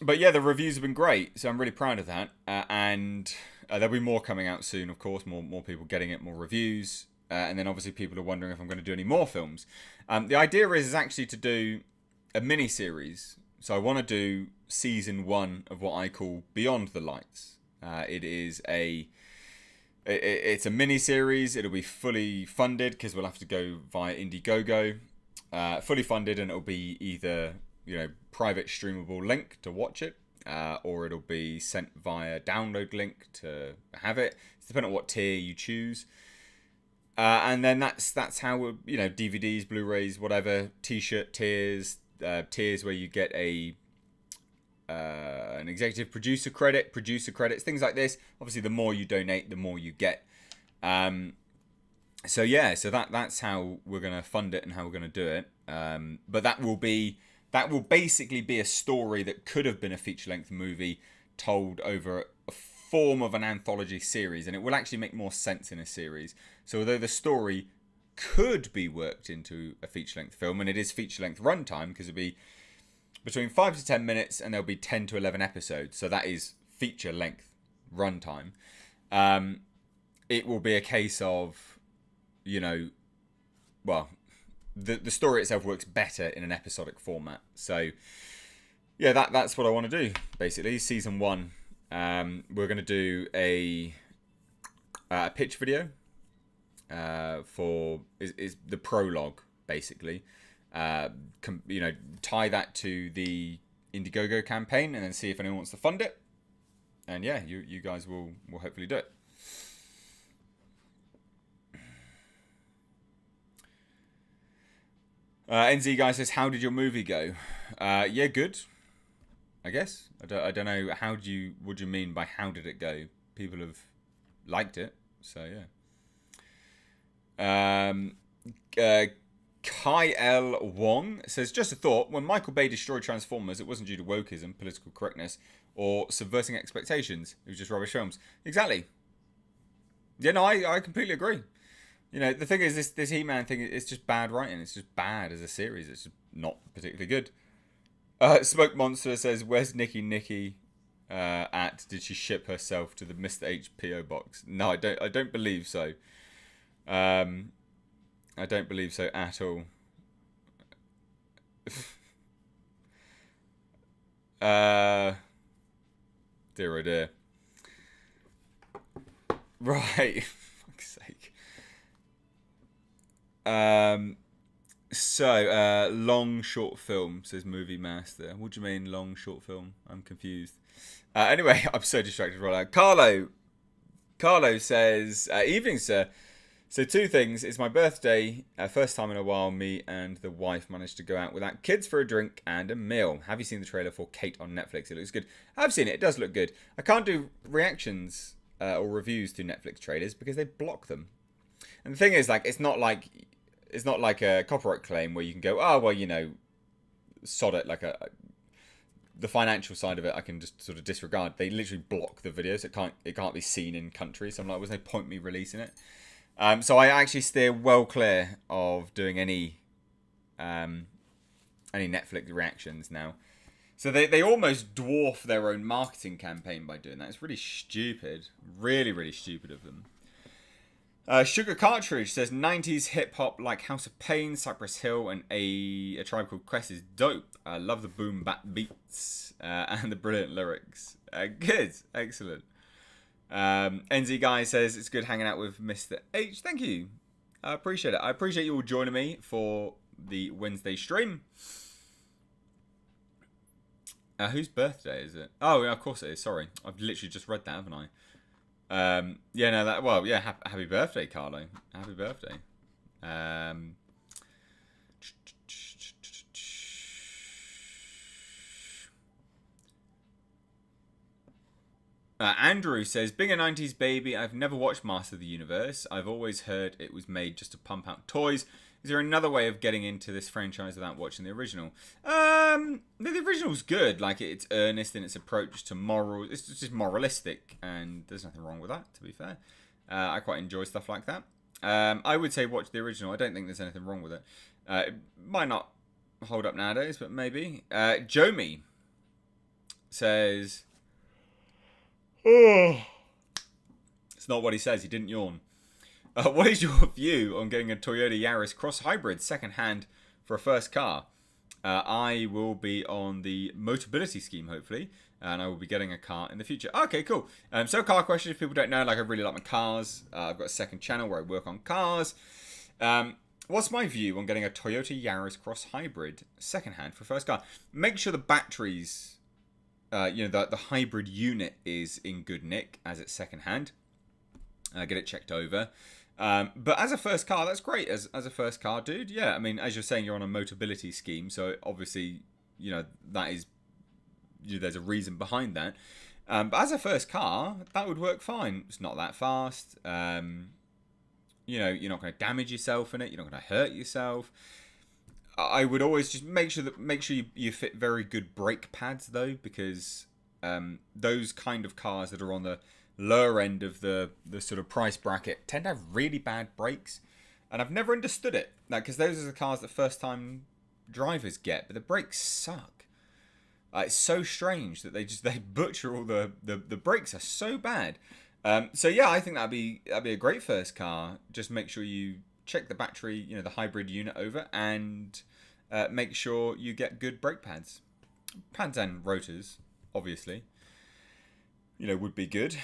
Speaker 1: But yeah, the reviews have been great, so I'm really proud of that. And there'll be more coming out soon, of course. More people getting it, more reviews. And then obviously people are wondering if I'm going to do any more films. The idea is actually to do a mini-series. So I want to do season 1 of what I call Beyond the Lights. It's a mini-series. It'll be fully funded because we'll have to go via Indiegogo. Fully funded, and it'll be either, you know, private streamable link to watch it, or it'll be sent via download link to have it. It's depending on what tier you choose. And then that's how we'll, you know, DVDs, Blu-rays, whatever, T-shirt tiers, tiers where you get an executive producer credits, things like this. Obviously, the more you donate, the more you get. So yeah, so that's how we're gonna fund it and how we're gonna do it. But that will basically be a story that could have been a feature-length movie told over a form of an anthology series, and it will actually make more sense in a series. So although the story could be worked into a feature-length film, and it is feature-length runtime because it'll be between 5 to 10 minutes and there'll be 10 to 11 episodes, so that is feature-length runtime. It will be a case of, you know, well, the story itself works better in an episodic format. So yeah, that's what I want to do basically. Season 1, we're going to do a pitch video for is the prologue basically. You know, tie that to the Indiegogo campaign and then see if anyone wants to fund it. And yeah, you guys will hopefully do it. NZ guy says, how did your movie go? Yeah, good, I guess. I don't know, what do you mean by how did it go? People have liked it, so yeah. Kai L. Wong says, just a thought, when Michael Bay destroyed Transformers, it wasn't due to wokeism, political correctness, or subverting expectations. It was just rubbish films. Exactly. Yeah, no, I completely agree. You know, the thing is, this He-Man thing, it's just bad writing. It's just bad as a series. It's just not particularly good. Smoke Monster says, "Where's Nikki at? Did she ship herself to the Mr. H PO box?" No, I don't. I don't believe so. I don't believe so at all. Dear oh dear. Right. Fuck's sake. Long short film, says Movie Master. What do you mean, long short film? I'm confused. Anyway, I'm so distracted right now. Carlo says, "Evening, sir. So two things. It's my birthday. First time in a while me and the wife managed to go out without kids for a drink and a meal. Have you seen the trailer for Kate on Netflix? It looks good. I've seen it. It does look good. I can't do reactions or reviews to Netflix trailers because they block them. And the thing is, like, it's not like a copyright claim where you can go, oh well, you know, sod it. Like the financial side of it, I can just sort of disregard. They literally block the videos. It can't be seen in country. So I'm like, there's no point me releasing it. So I actually steer well clear of doing any Netflix reactions now. So they almost dwarf their own marketing campaign by doing that. It's really stupid. Really, really stupid of them. Sugar Cartridge says 90s hip hop like House of Pain, Cypress Hill, and a Tribe Called Quest is dope. I love the boom bap beats and the brilliant lyrics. Good, excellent. NZ Guy says it's good hanging out with Mr. H. Thank you. I appreciate it. I appreciate you all joining me for the Wednesday stream. Whose birthday is it? Oh, yeah, of course it is. Sorry. I've literally just read that, haven't I? Yeah, no, that, well, yeah, happy birthday, Carlo. Happy birthday. Andrew says, being a 90s baby, I've never watched Master of the Universe. I've always heard it was made just to pump out toys. Is there another way of getting into this franchise without watching the original? The original's good. Like, it's earnest in its approach to morals. It's just moralistic, and there's nothing wrong with that, to be fair. I quite enjoy stuff like that. I would say watch the original. I don't think there's anything wrong with it. It might not hold up nowadays, but maybe. Jomi says... Oh. It's not what he says. He didn't yawn. What is your view on getting a Toyota Yaris Cross Hybrid second-hand for a first car? I will be on the Motability scheme, hopefully, and I will be getting a car in the future. Okay, cool. So car question, if people don't know, like, I really like my cars. I've got a second channel where I work on cars. What's my view on getting a Toyota Yaris Cross Hybrid second-hand for a first car? Make sure the batteries... the hybrid unit is in good nick as it's second-hand. Get it checked over. But as a first car, that's great. As a first car, dude, yeah. I mean, as you're saying, you're on a Motability scheme, so obviously, that is, there's a reason behind that. But as a first car, that would work fine. It's not that fast. You're not going to damage yourself in it. You're not going to hurt yourself. I would always just make sure you fit very good brake pads though, because those kind of cars that are on the lower end of the sort of price bracket tend to have really bad brakes, and I've never understood it. Like, because those are the cars that first time drivers get, but the brakes suck. It's so strange that they butcher all the brakes are so bad. So yeah, I think that'd be a great first car. Just make sure you check the battery, the hybrid unit over, and make sure you get good brake pads and rotors, obviously. Would be good.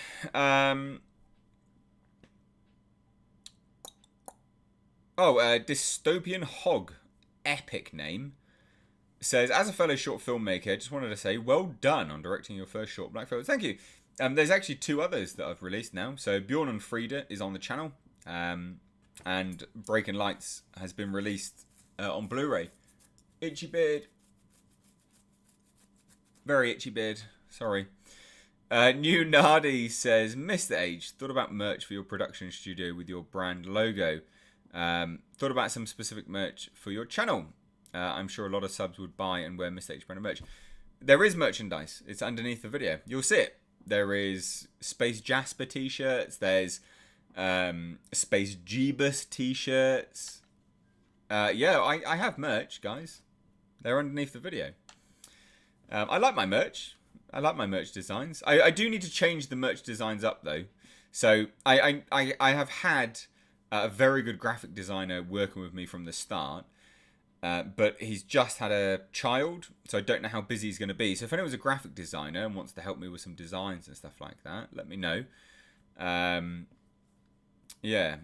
Speaker 1: Dystopian Hog, epic name, says, as a fellow short filmmaker, just wanted to say, well done on directing your first short black film. Thank you. There's actually 2 others that I've released now. So Bjorn and Frida is on the channel, and Breaking Lights has been released on Blu-ray. Itchy beard. Very itchy beard. Sorry. New Nardi says, Mr. H, thought about merch for your production studio with your brand logo. Thought about some specific merch for your channel. I'm sure a lot of subs would buy and wear Mr. H brand merch. There is merchandise. It's underneath the video. You'll see it. There is Space Jasper t-shirts. There's Space Jeebus t-shirts. Yeah, I have merch, guys. They're underneath the video. I like my merch. I like my merch designs. I do need to change the merch designs up, though. So I have had a very good graphic designer working with me from the start. But he's just had a child, so I don't know how busy he's going to be. So if anyone's a graphic designer and wants to help me with some designs and stuff like that, let me know. Yeah.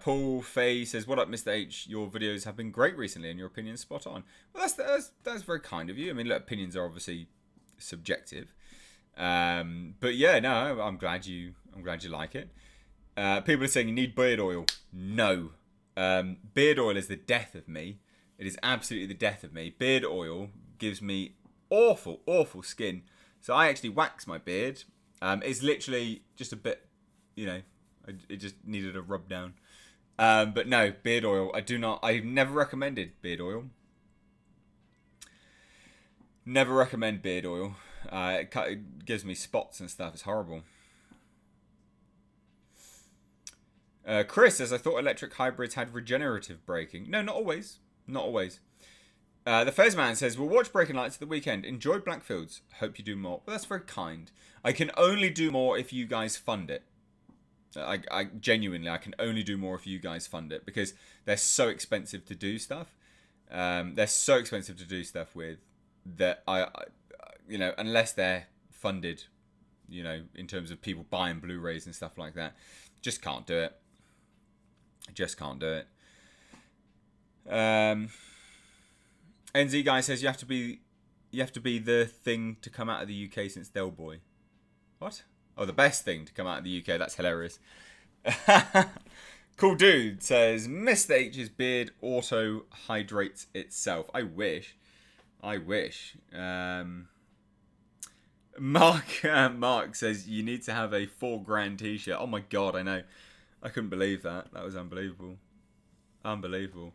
Speaker 1: Paul Fay says, "What up, Mr. H? Your videos have been great recently, and your opinion's spot on." Well, that's very kind of you. I mean, look, opinions are obviously subjective. But yeah, no, I'm glad you like it. People are saying you need beard oil. No, beard oil is the death of me. It is absolutely the death of me. Beard oil gives me awful, awful skin. So I actually wax my beard. It's literally just a bit, you know, it just needed a rub down. But no, beard oil. I've never recommended beard oil. Never recommend beard oil. It gives me spots and stuff. It's horrible. Chris says, I thought electric hybrids had regenerative braking. No, not always. Not always. The Fezman says, we'll watch Braking Lights at the weekend. Enjoy Blackfields. Hope you do more. Well, that's very kind. I can only do more if you guys fund it. I genuinely, I can only do more if you guys fund it. Because they're so expensive to do stuff. They're so expensive to do stuff with. That you know, unless they're funded, you know, in terms of people buying Blu-rays and stuff like that. Just can't do it. I just can't do it. NZ guy says you have to be the thing to come out of the UK since Del Boy. What? Oh, the best thing to come out of the UK. That's hilarious. Cool dude says Mr. H's beard auto hydrates itself. I wish. Mark says you need to have a $4,000 t-shirt. Oh my god, I know. I couldn't believe that. That was unbelievable. Unbelievable.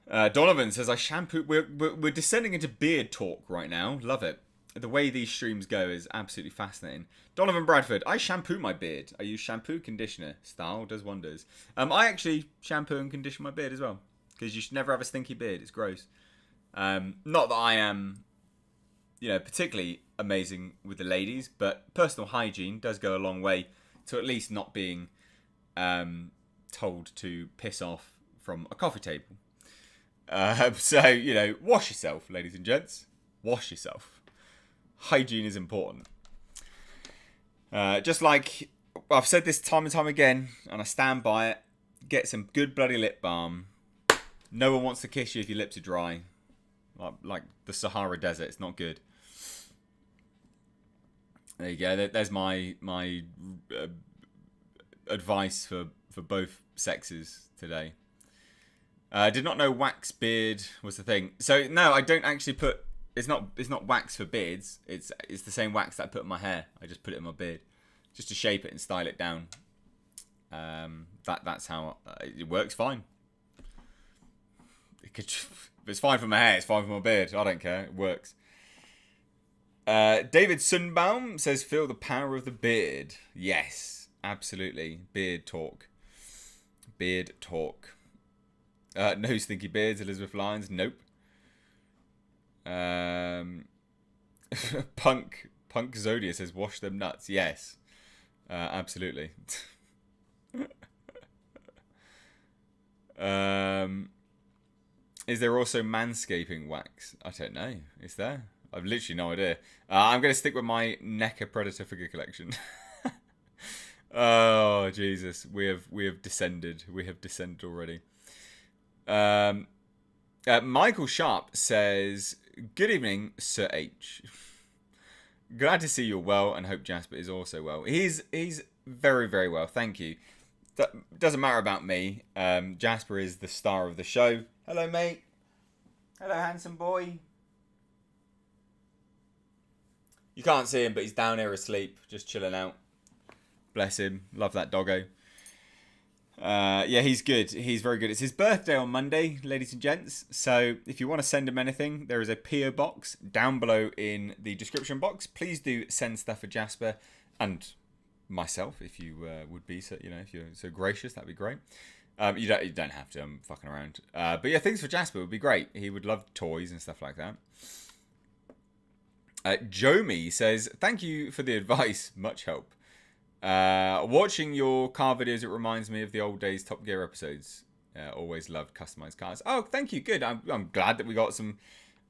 Speaker 1: Donovan says, I shampoo... We're descending into beard talk right now. Love it. The way these streams go is absolutely fascinating. Donovan Bradford, I shampoo my beard. I use shampoo, conditioner. Style does wonders. I actually shampoo and condition my beard as well. Because you should never have a stinky beard. It's gross. Not that I am, you know, particularly amazing with the ladies. But personal hygiene does go a long way to at least not being told to piss off from a coffee table. So, you know, wash yourself, ladies and gents. Wash yourself. Hygiene is important. Just like I've said this time and time again, and I stand by it, get some good bloody lip balm. No one wants to kiss you if your lips are dry. Like the Sahara Desert, it's not good. There you go. There's my advice for both sexes today. I did not know wax beard was the thing. So no, I don't actually put. It's not wax for beards. It's the same wax that I put in my hair. I just put it in my beard, just to shape it and style it down. That's how it works. Fine. If it's fine for my hair, it's fine for my beard. I don't care. It works. David Sunbaum says, "Feel the power of the beard." Yes, absolutely. Beard talk. Beard talk. No stinky beards, Elizabeth Lyons. Nope. Punk Zodia says, wash them nuts. Yes. Absolutely. Is there also manscaping wax? I don't know. Is there? I've literally no idea. I'm going to stick with my NECA Predator figure collection. Oh, Jesus. We have descended. We have descended already. Michael Sharp says, good evening, Sir H. Glad to see you're well and hope Jasper is also well. He's very, very well. Thank you. That doesn't matter about me. Jasper is the star of the show. Hello, mate. Hello, handsome boy. You can't see him, but he's down here asleep, just chilling out. Bless him. Love that doggo. Yeah, he's good. He's very good. It's his birthday on Monday, ladies and gents. So if you want to send him anything, there is a PO box down below in the description box. Please do send stuff for Jasper and myself, if you would be so, if you're so gracious, that'd be great. You don't have to. I'm fucking around. But yeah, things for Jasper would be great. He would love toys and stuff like that. Jomi says, thank you for the advice. Much help. Watching your car videos, it reminds me of the old days Top Gear episodes. Always loved customized cars. Oh, thank you. Good. I'm glad that we got some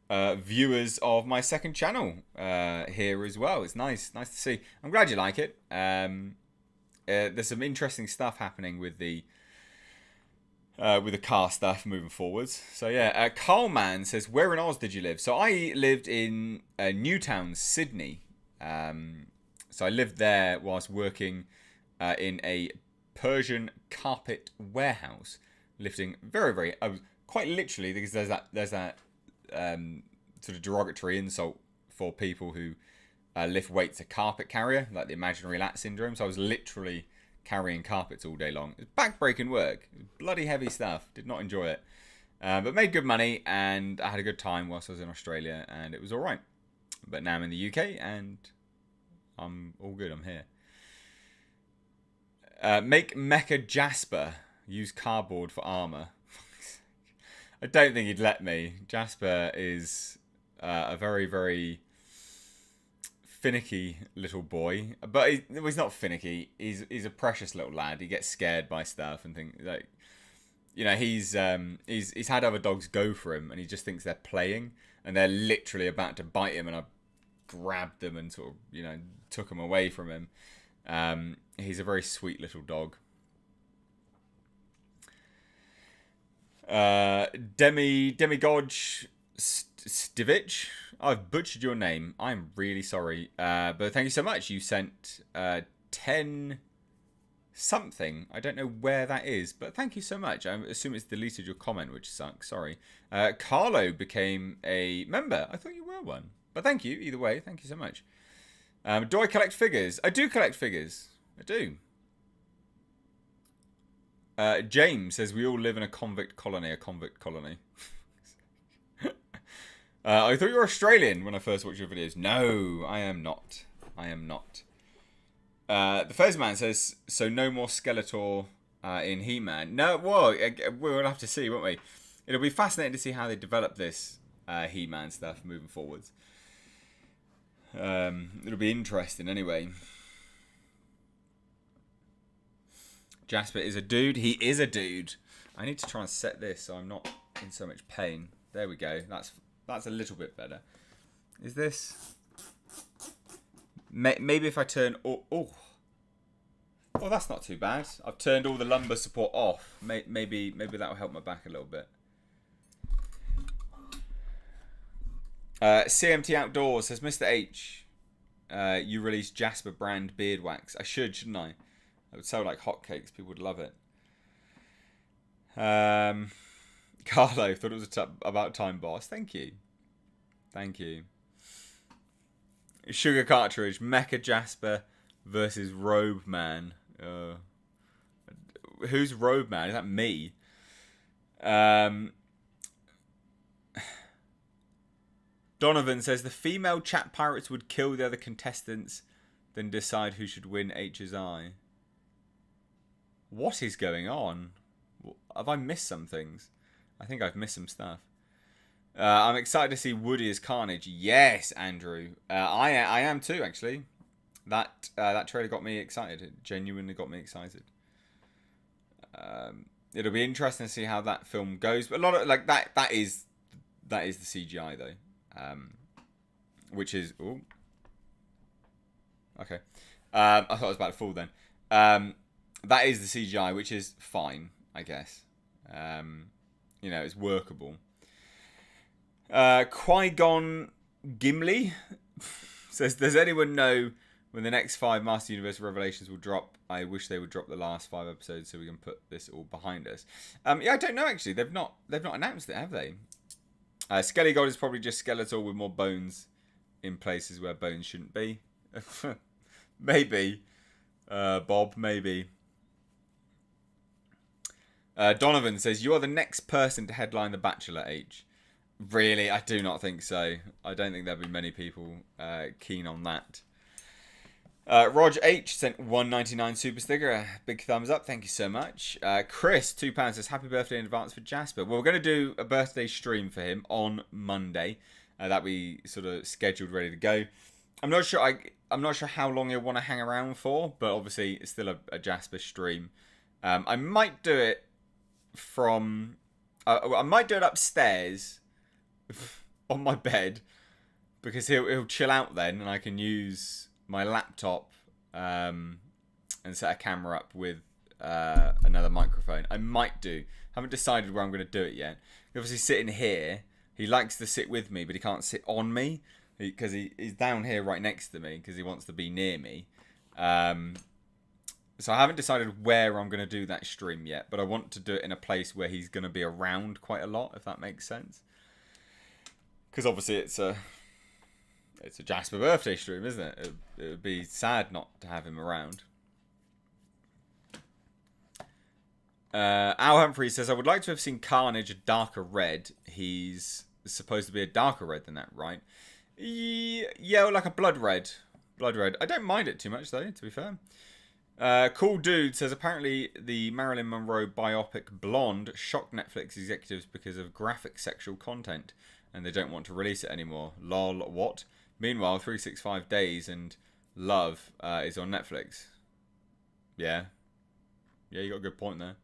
Speaker 1: viewers of my second channel here as well. It's nice to see. I'm glad you like it. There's some interesting stuff happening with the car stuff moving forwards. So yeah, Carlman says, where in Oz did you live? So I lived in Newtown, Sydney. So I lived there whilst working in a Persian carpet warehouse, lifting very, quite literally, because there's that sort of derogatory insult for people who lift weights, a carpet carrier, like the imaginary lat syndrome. So I was literally carrying carpets all day long. It was back-breaking work. It was bloody heavy stuff. Did not enjoy it. But made good money, and I had a good time whilst I was in Australia, and it was all right. But now I'm in the UK, and I'm all good. I'm here. Make Mecha Jasper. Use cardboard for armour. I don't think he'd let me. Jasper is a very, very finicky little boy, but he's not finicky. He's a precious little lad. He gets scared by stuff and things like, he's had other dogs go for him, and he just thinks they're playing, and they're literally about to bite him, and I grabbed them and sort of took them away from him. He's a very sweet little dog. Demigod Stivich, I've butchered your name. I'm really sorry. But thank you so much. You sent 10 something. I don't know where that is, but thank you so much. I assume it's deleted your comment, which sucks. Sorry. Carlo became a member. I thought you were one. But thank you. Either way, thank you so much. Do I collect figures? I do collect figures. I do. James says, we all live in a convict colony. I thought you were Australian when I first watched your videos. No, I am not. The Fez Man says, so no more Skeletor in He-Man. No, well, we'll have to see, won't we? It'll be fascinating to see how they develop this He-Man stuff moving forwards. It'll be interesting anyway. Jasper is a dude. He is a dude. I need to try and set this so I'm not in so much pain. There we go. That's a little bit better. Is this? Maybe if I turn... Oh, that's not too bad. I've turned all the lumbar support off. Maybe that will help my back a little bit. CMT Outdoors says, Mr. H, you released Jasper brand beard wax. I shouldn't I? It would sell like hotcakes. People would love it. Carlo thought it was about time, boss. Thank you. Sugar Cartridge. Mecha Jasper versus Robe Man. Who's Robe Man? Is that me? Donovan says, the female chat pirates would kill the other contestants, then decide who should win H's eye. What is going on? Have I missed some things? I think I've missed some stuff. I'm excited to see Woody as Carnage. Yes, Andrew. I am too, actually. That trailer got me excited. It genuinely got me excited. It'll be interesting to see how that film goes. But a lot of that is the CGI though. Which is okay. I thought I was about to fall then. That is the CGI, which is fine, I guess. It's workable. Qui-Gon Gimli says, does anyone know when the next 5 Master Universe Revelations will drop? I wish they would drop the last 5 episodes so we can put this all behind us. Yeah, I don't know actually. They've not announced it, have they? Skelly God is probably just Skeletor with more bones in places where bones shouldn't be. Maybe. Bob, maybe. Donovan says, you are the next person to headline The Bachelor, H. Really? I do not think so. I don't think there'll be many people keen on that. Rog H sent 199 super sticker. Big thumbs up. Thank you so much. Chris, £2 says happy birthday in advance for Jasper. Well, we're going to do a birthday stream for him on Monday. That we sort of scheduled, ready to go. I'm not sure. I'm not sure how long he'll want to hang around for, but obviously it's still a Jasper stream. I might do it from. I might do it upstairs on my bed because he'll chill out then, and I can use my laptop and set a camera up with another microphone. I might do. Haven't decided where I'm going to do it yet. Obviously, sitting here, he likes to sit with me, but he can't sit on me because he's down here right next to me because he wants to be near me. So I haven't decided where I'm going to do that stream yet, but I want to do it in a place where he's going to be around quite a lot, if that makes sense. Because obviously it's a Jasper birthday stream, isn't it? It would be sad not to have him around. Al Humphrey says, I would like to have seen Carnage a darker red. He's supposed to be a darker red than that, right? Yeah, like a blood red. Blood red. I don't mind it too much, though, to be fair. Cool Dude says, apparently the Marilyn Monroe biopic Blonde shocked Netflix executives because of graphic sexual content, and they don't want to release it anymore. Lol, what? Meanwhile, 365 Days and Love is on Netflix. Yeah. Yeah, you got a good point there.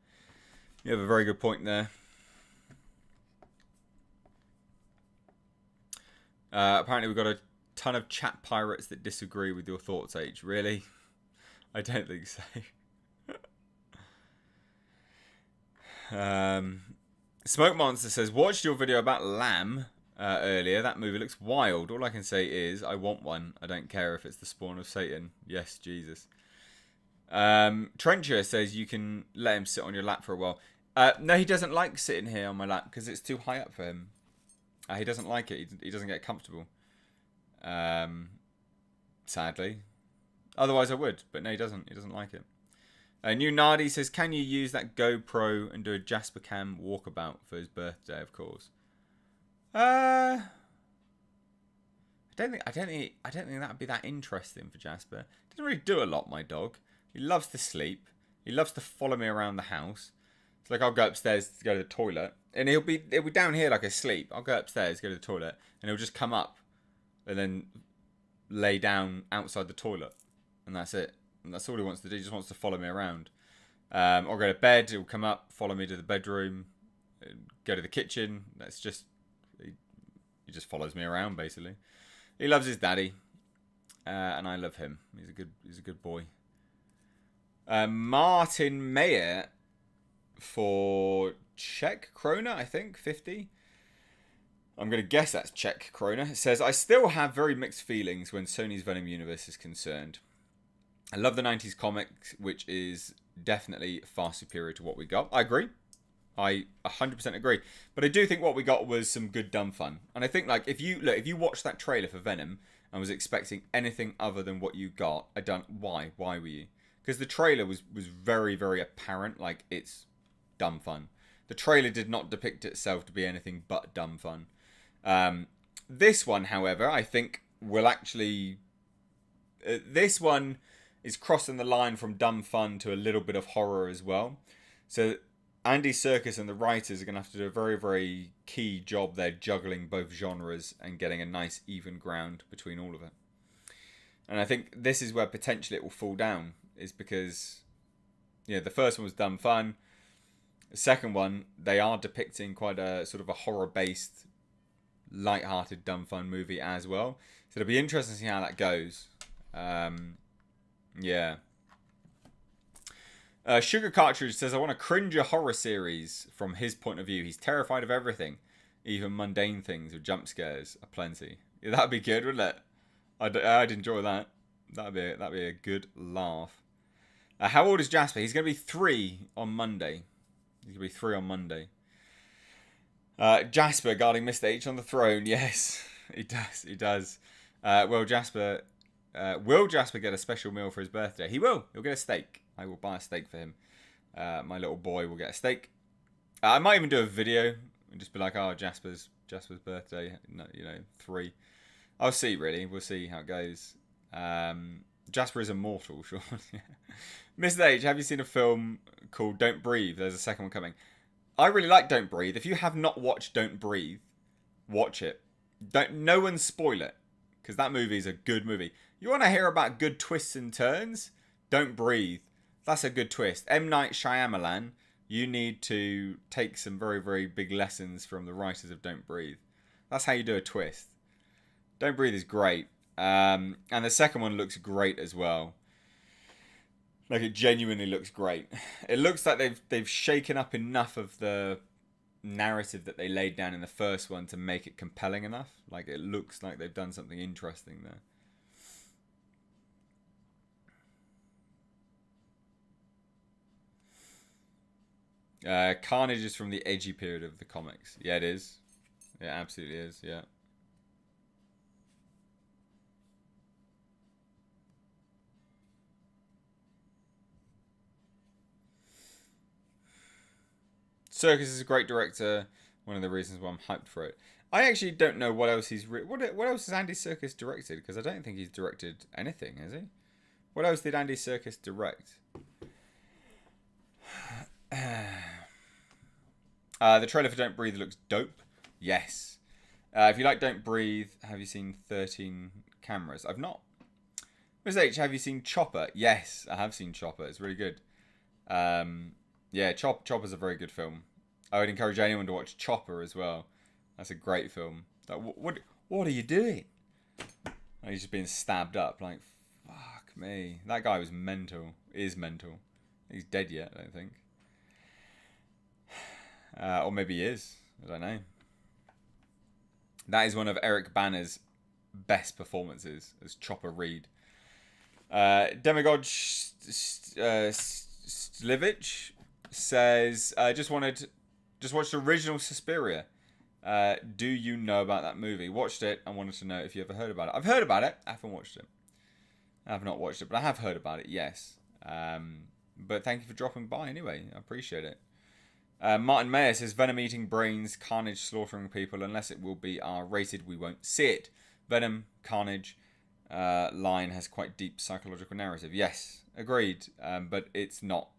Speaker 1: You have a very good point there. Apparently we've got a ton of chat pirates that disagree with your thoughts, H. Really? I don't think so. Smoke Monster says, watched your video about Lamb earlier. That movie looks wild. All I can say is, I want one. I don't care if it's the spawn of Satan. Yes, Jesus. Trencher says, you can let him sit on your lap for a while. No, he doesn't like sitting here on my lap because it's too high up for him. He doesn't like it. He doesn't get comfortable. Sadly. Otherwise I would, but no, he doesn't. He doesn't like it. New Nardi says, can you use that GoPro and do a Jasper Cam walkabout for his birthday, of course? I don't think that would be that interesting for Jasper. He doesn't really do a lot, my dog. He loves to sleep. He loves to follow me around the house. It's like I'll go upstairs to go to the toilet, and he'll be down here like asleep. I'll go upstairs, go to the toilet, and he'll just come up and then lay down outside the toilet. And that's it. And that's all he wants to do. He just wants to follow me around. I'll go to bed. He'll come up, follow me to the bedroom, go to the kitchen. That's just... He just follows me around, basically. He loves his daddy. And I love him. He's a good boy. Martin Mayer for Czech Krona, I think, 50. I'm going to guess that's Czech Krona. It says, I still have very mixed feelings when Sony's Venom universe is concerned. I love the 90s comics, which is definitely far superior to what we got. I agree. I 100% agree. But I do think what we got was some good dumb fun. And I think, like, if you watched that trailer for Venom and was expecting anything other than what you got, why? Why were you? Because the trailer was very, very apparent, like, it's dumb fun. The trailer did not depict itself to be anything but dumb fun. This one, however, I think will actually... this one is crossing the line from dumb fun to a little bit of horror as well. So Andy Serkis and the writers are going to have to do a very, very key job there, juggling both genres and getting a nice even ground between all of it. And I think this is where potentially it will fall down, is because, you know, the first one was dumb fun. The second one, they are depicting quite a sort of a horror-based, light-hearted, dumb fun movie as well. So it'll be interesting to see how that goes. Yeah. Sugar Cartridge says, I want a cringer horror series from his point of view. He's terrified of everything. Even mundane things with jump scares are plenty. Yeah, that'd be good, wouldn't it? I'd enjoy that. That'd be a good laugh. How old is Jasper? He's going to be 3 on Monday. He's going to be 3 on Monday. Jasper guarding Mr. H on the throne. Yes, he does. He does. Will Jasper get a special meal for his birthday? He will. He'll get a steak. I will buy a steak for him. My little boy will get a steak. I might even do a video and just be like, oh, Jasper's birthday. No, 3. I'll see, really. We'll see how it goes. Jasper is immortal, sure. Mr. H, have you seen a film called Don't Breathe? There's a second one coming. I really like Don't Breathe. If you have not watched Don't Breathe, watch it. No one spoil it, because that movie is a good movie. You want to hear about good twists and turns? Don't Breathe. That's a good twist. M. Night Shyamalan, you need to take some very, very big lessons from the writers of Don't Breathe. That's how you do a twist. Don't Breathe is great. And the second one looks great as well. Like, it genuinely looks great. It looks like they've shaken up enough of the narrative that they laid down in the first one to make it compelling enough. Like, it looks like they've done something interesting there. Carnage is from the edgy period of the comics. Yeah, it is. It absolutely is, yeah. Serkis is a great director. One of the reasons why I'm hyped for it. I actually don't know what else he's what else has Andy Serkis directed, because I don't think he's directed anything, has he? What else did Andy Serkis direct? The trailer for Don't Breathe looks dope. Yes. If you like Don't Breathe, have you seen 13 Cameras? I've not. Ms. H, have you seen Chopper? Yes, I have seen Chopper. It's really good. Yeah, Chopper's a very good film. I would encourage anyone to watch Chopper as well. That's a great film. Like, what are you doing? He's just being stabbed up. Like, fuck me. That guy was mental. Is mental. He's dead yet, I don't think. Or maybe he is. I don't know. That is one of Eric Banner's best performances as Chopper Reed. Demigod Slivich says, just watched the original Suspiria. Do you know about that movie? Watched it and wanted to know if you ever heard about it. I've heard about it. I haven't watched it. I have not watched it, but I have heard about it, yes. But thank you for dropping by anyway. I appreciate it. Martin Mayer says, Venom eating brains, Carnage slaughtering people. Unless it will be R-rated, we won't see it. Venom, Carnage, line has quite deep psychological narrative. Yes, agreed. But it's not.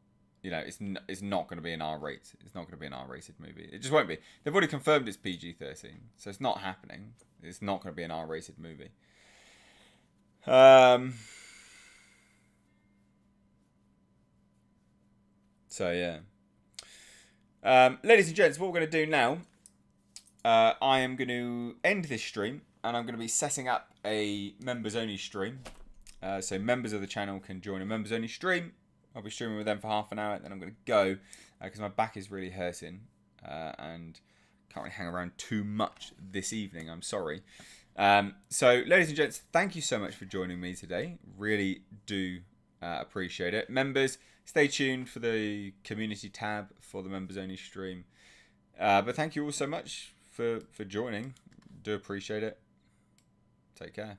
Speaker 1: You know, it's not going to be an R-rate. It's not going to be an R-rated movie. It just won't be. They've already confirmed it's PG-13, so it's not happening. It's not going to be an R-rated movie. So yeah. Ladies and gents, what we're going to do now, I am going to end this stream, and I'm going to be setting up a members-only stream. So members of the channel can join a members-only stream. I'll be streaming with them for half an hour, and then I'm going to go, because my back is really hurting, and can't really hang around too much this evening, I'm sorry. So, ladies and gents, thank you so much for joining me today. Really do appreciate it. Members, stay tuned for the community tab for the members-only stream. But thank you all so much for joining. Do appreciate it. Take care.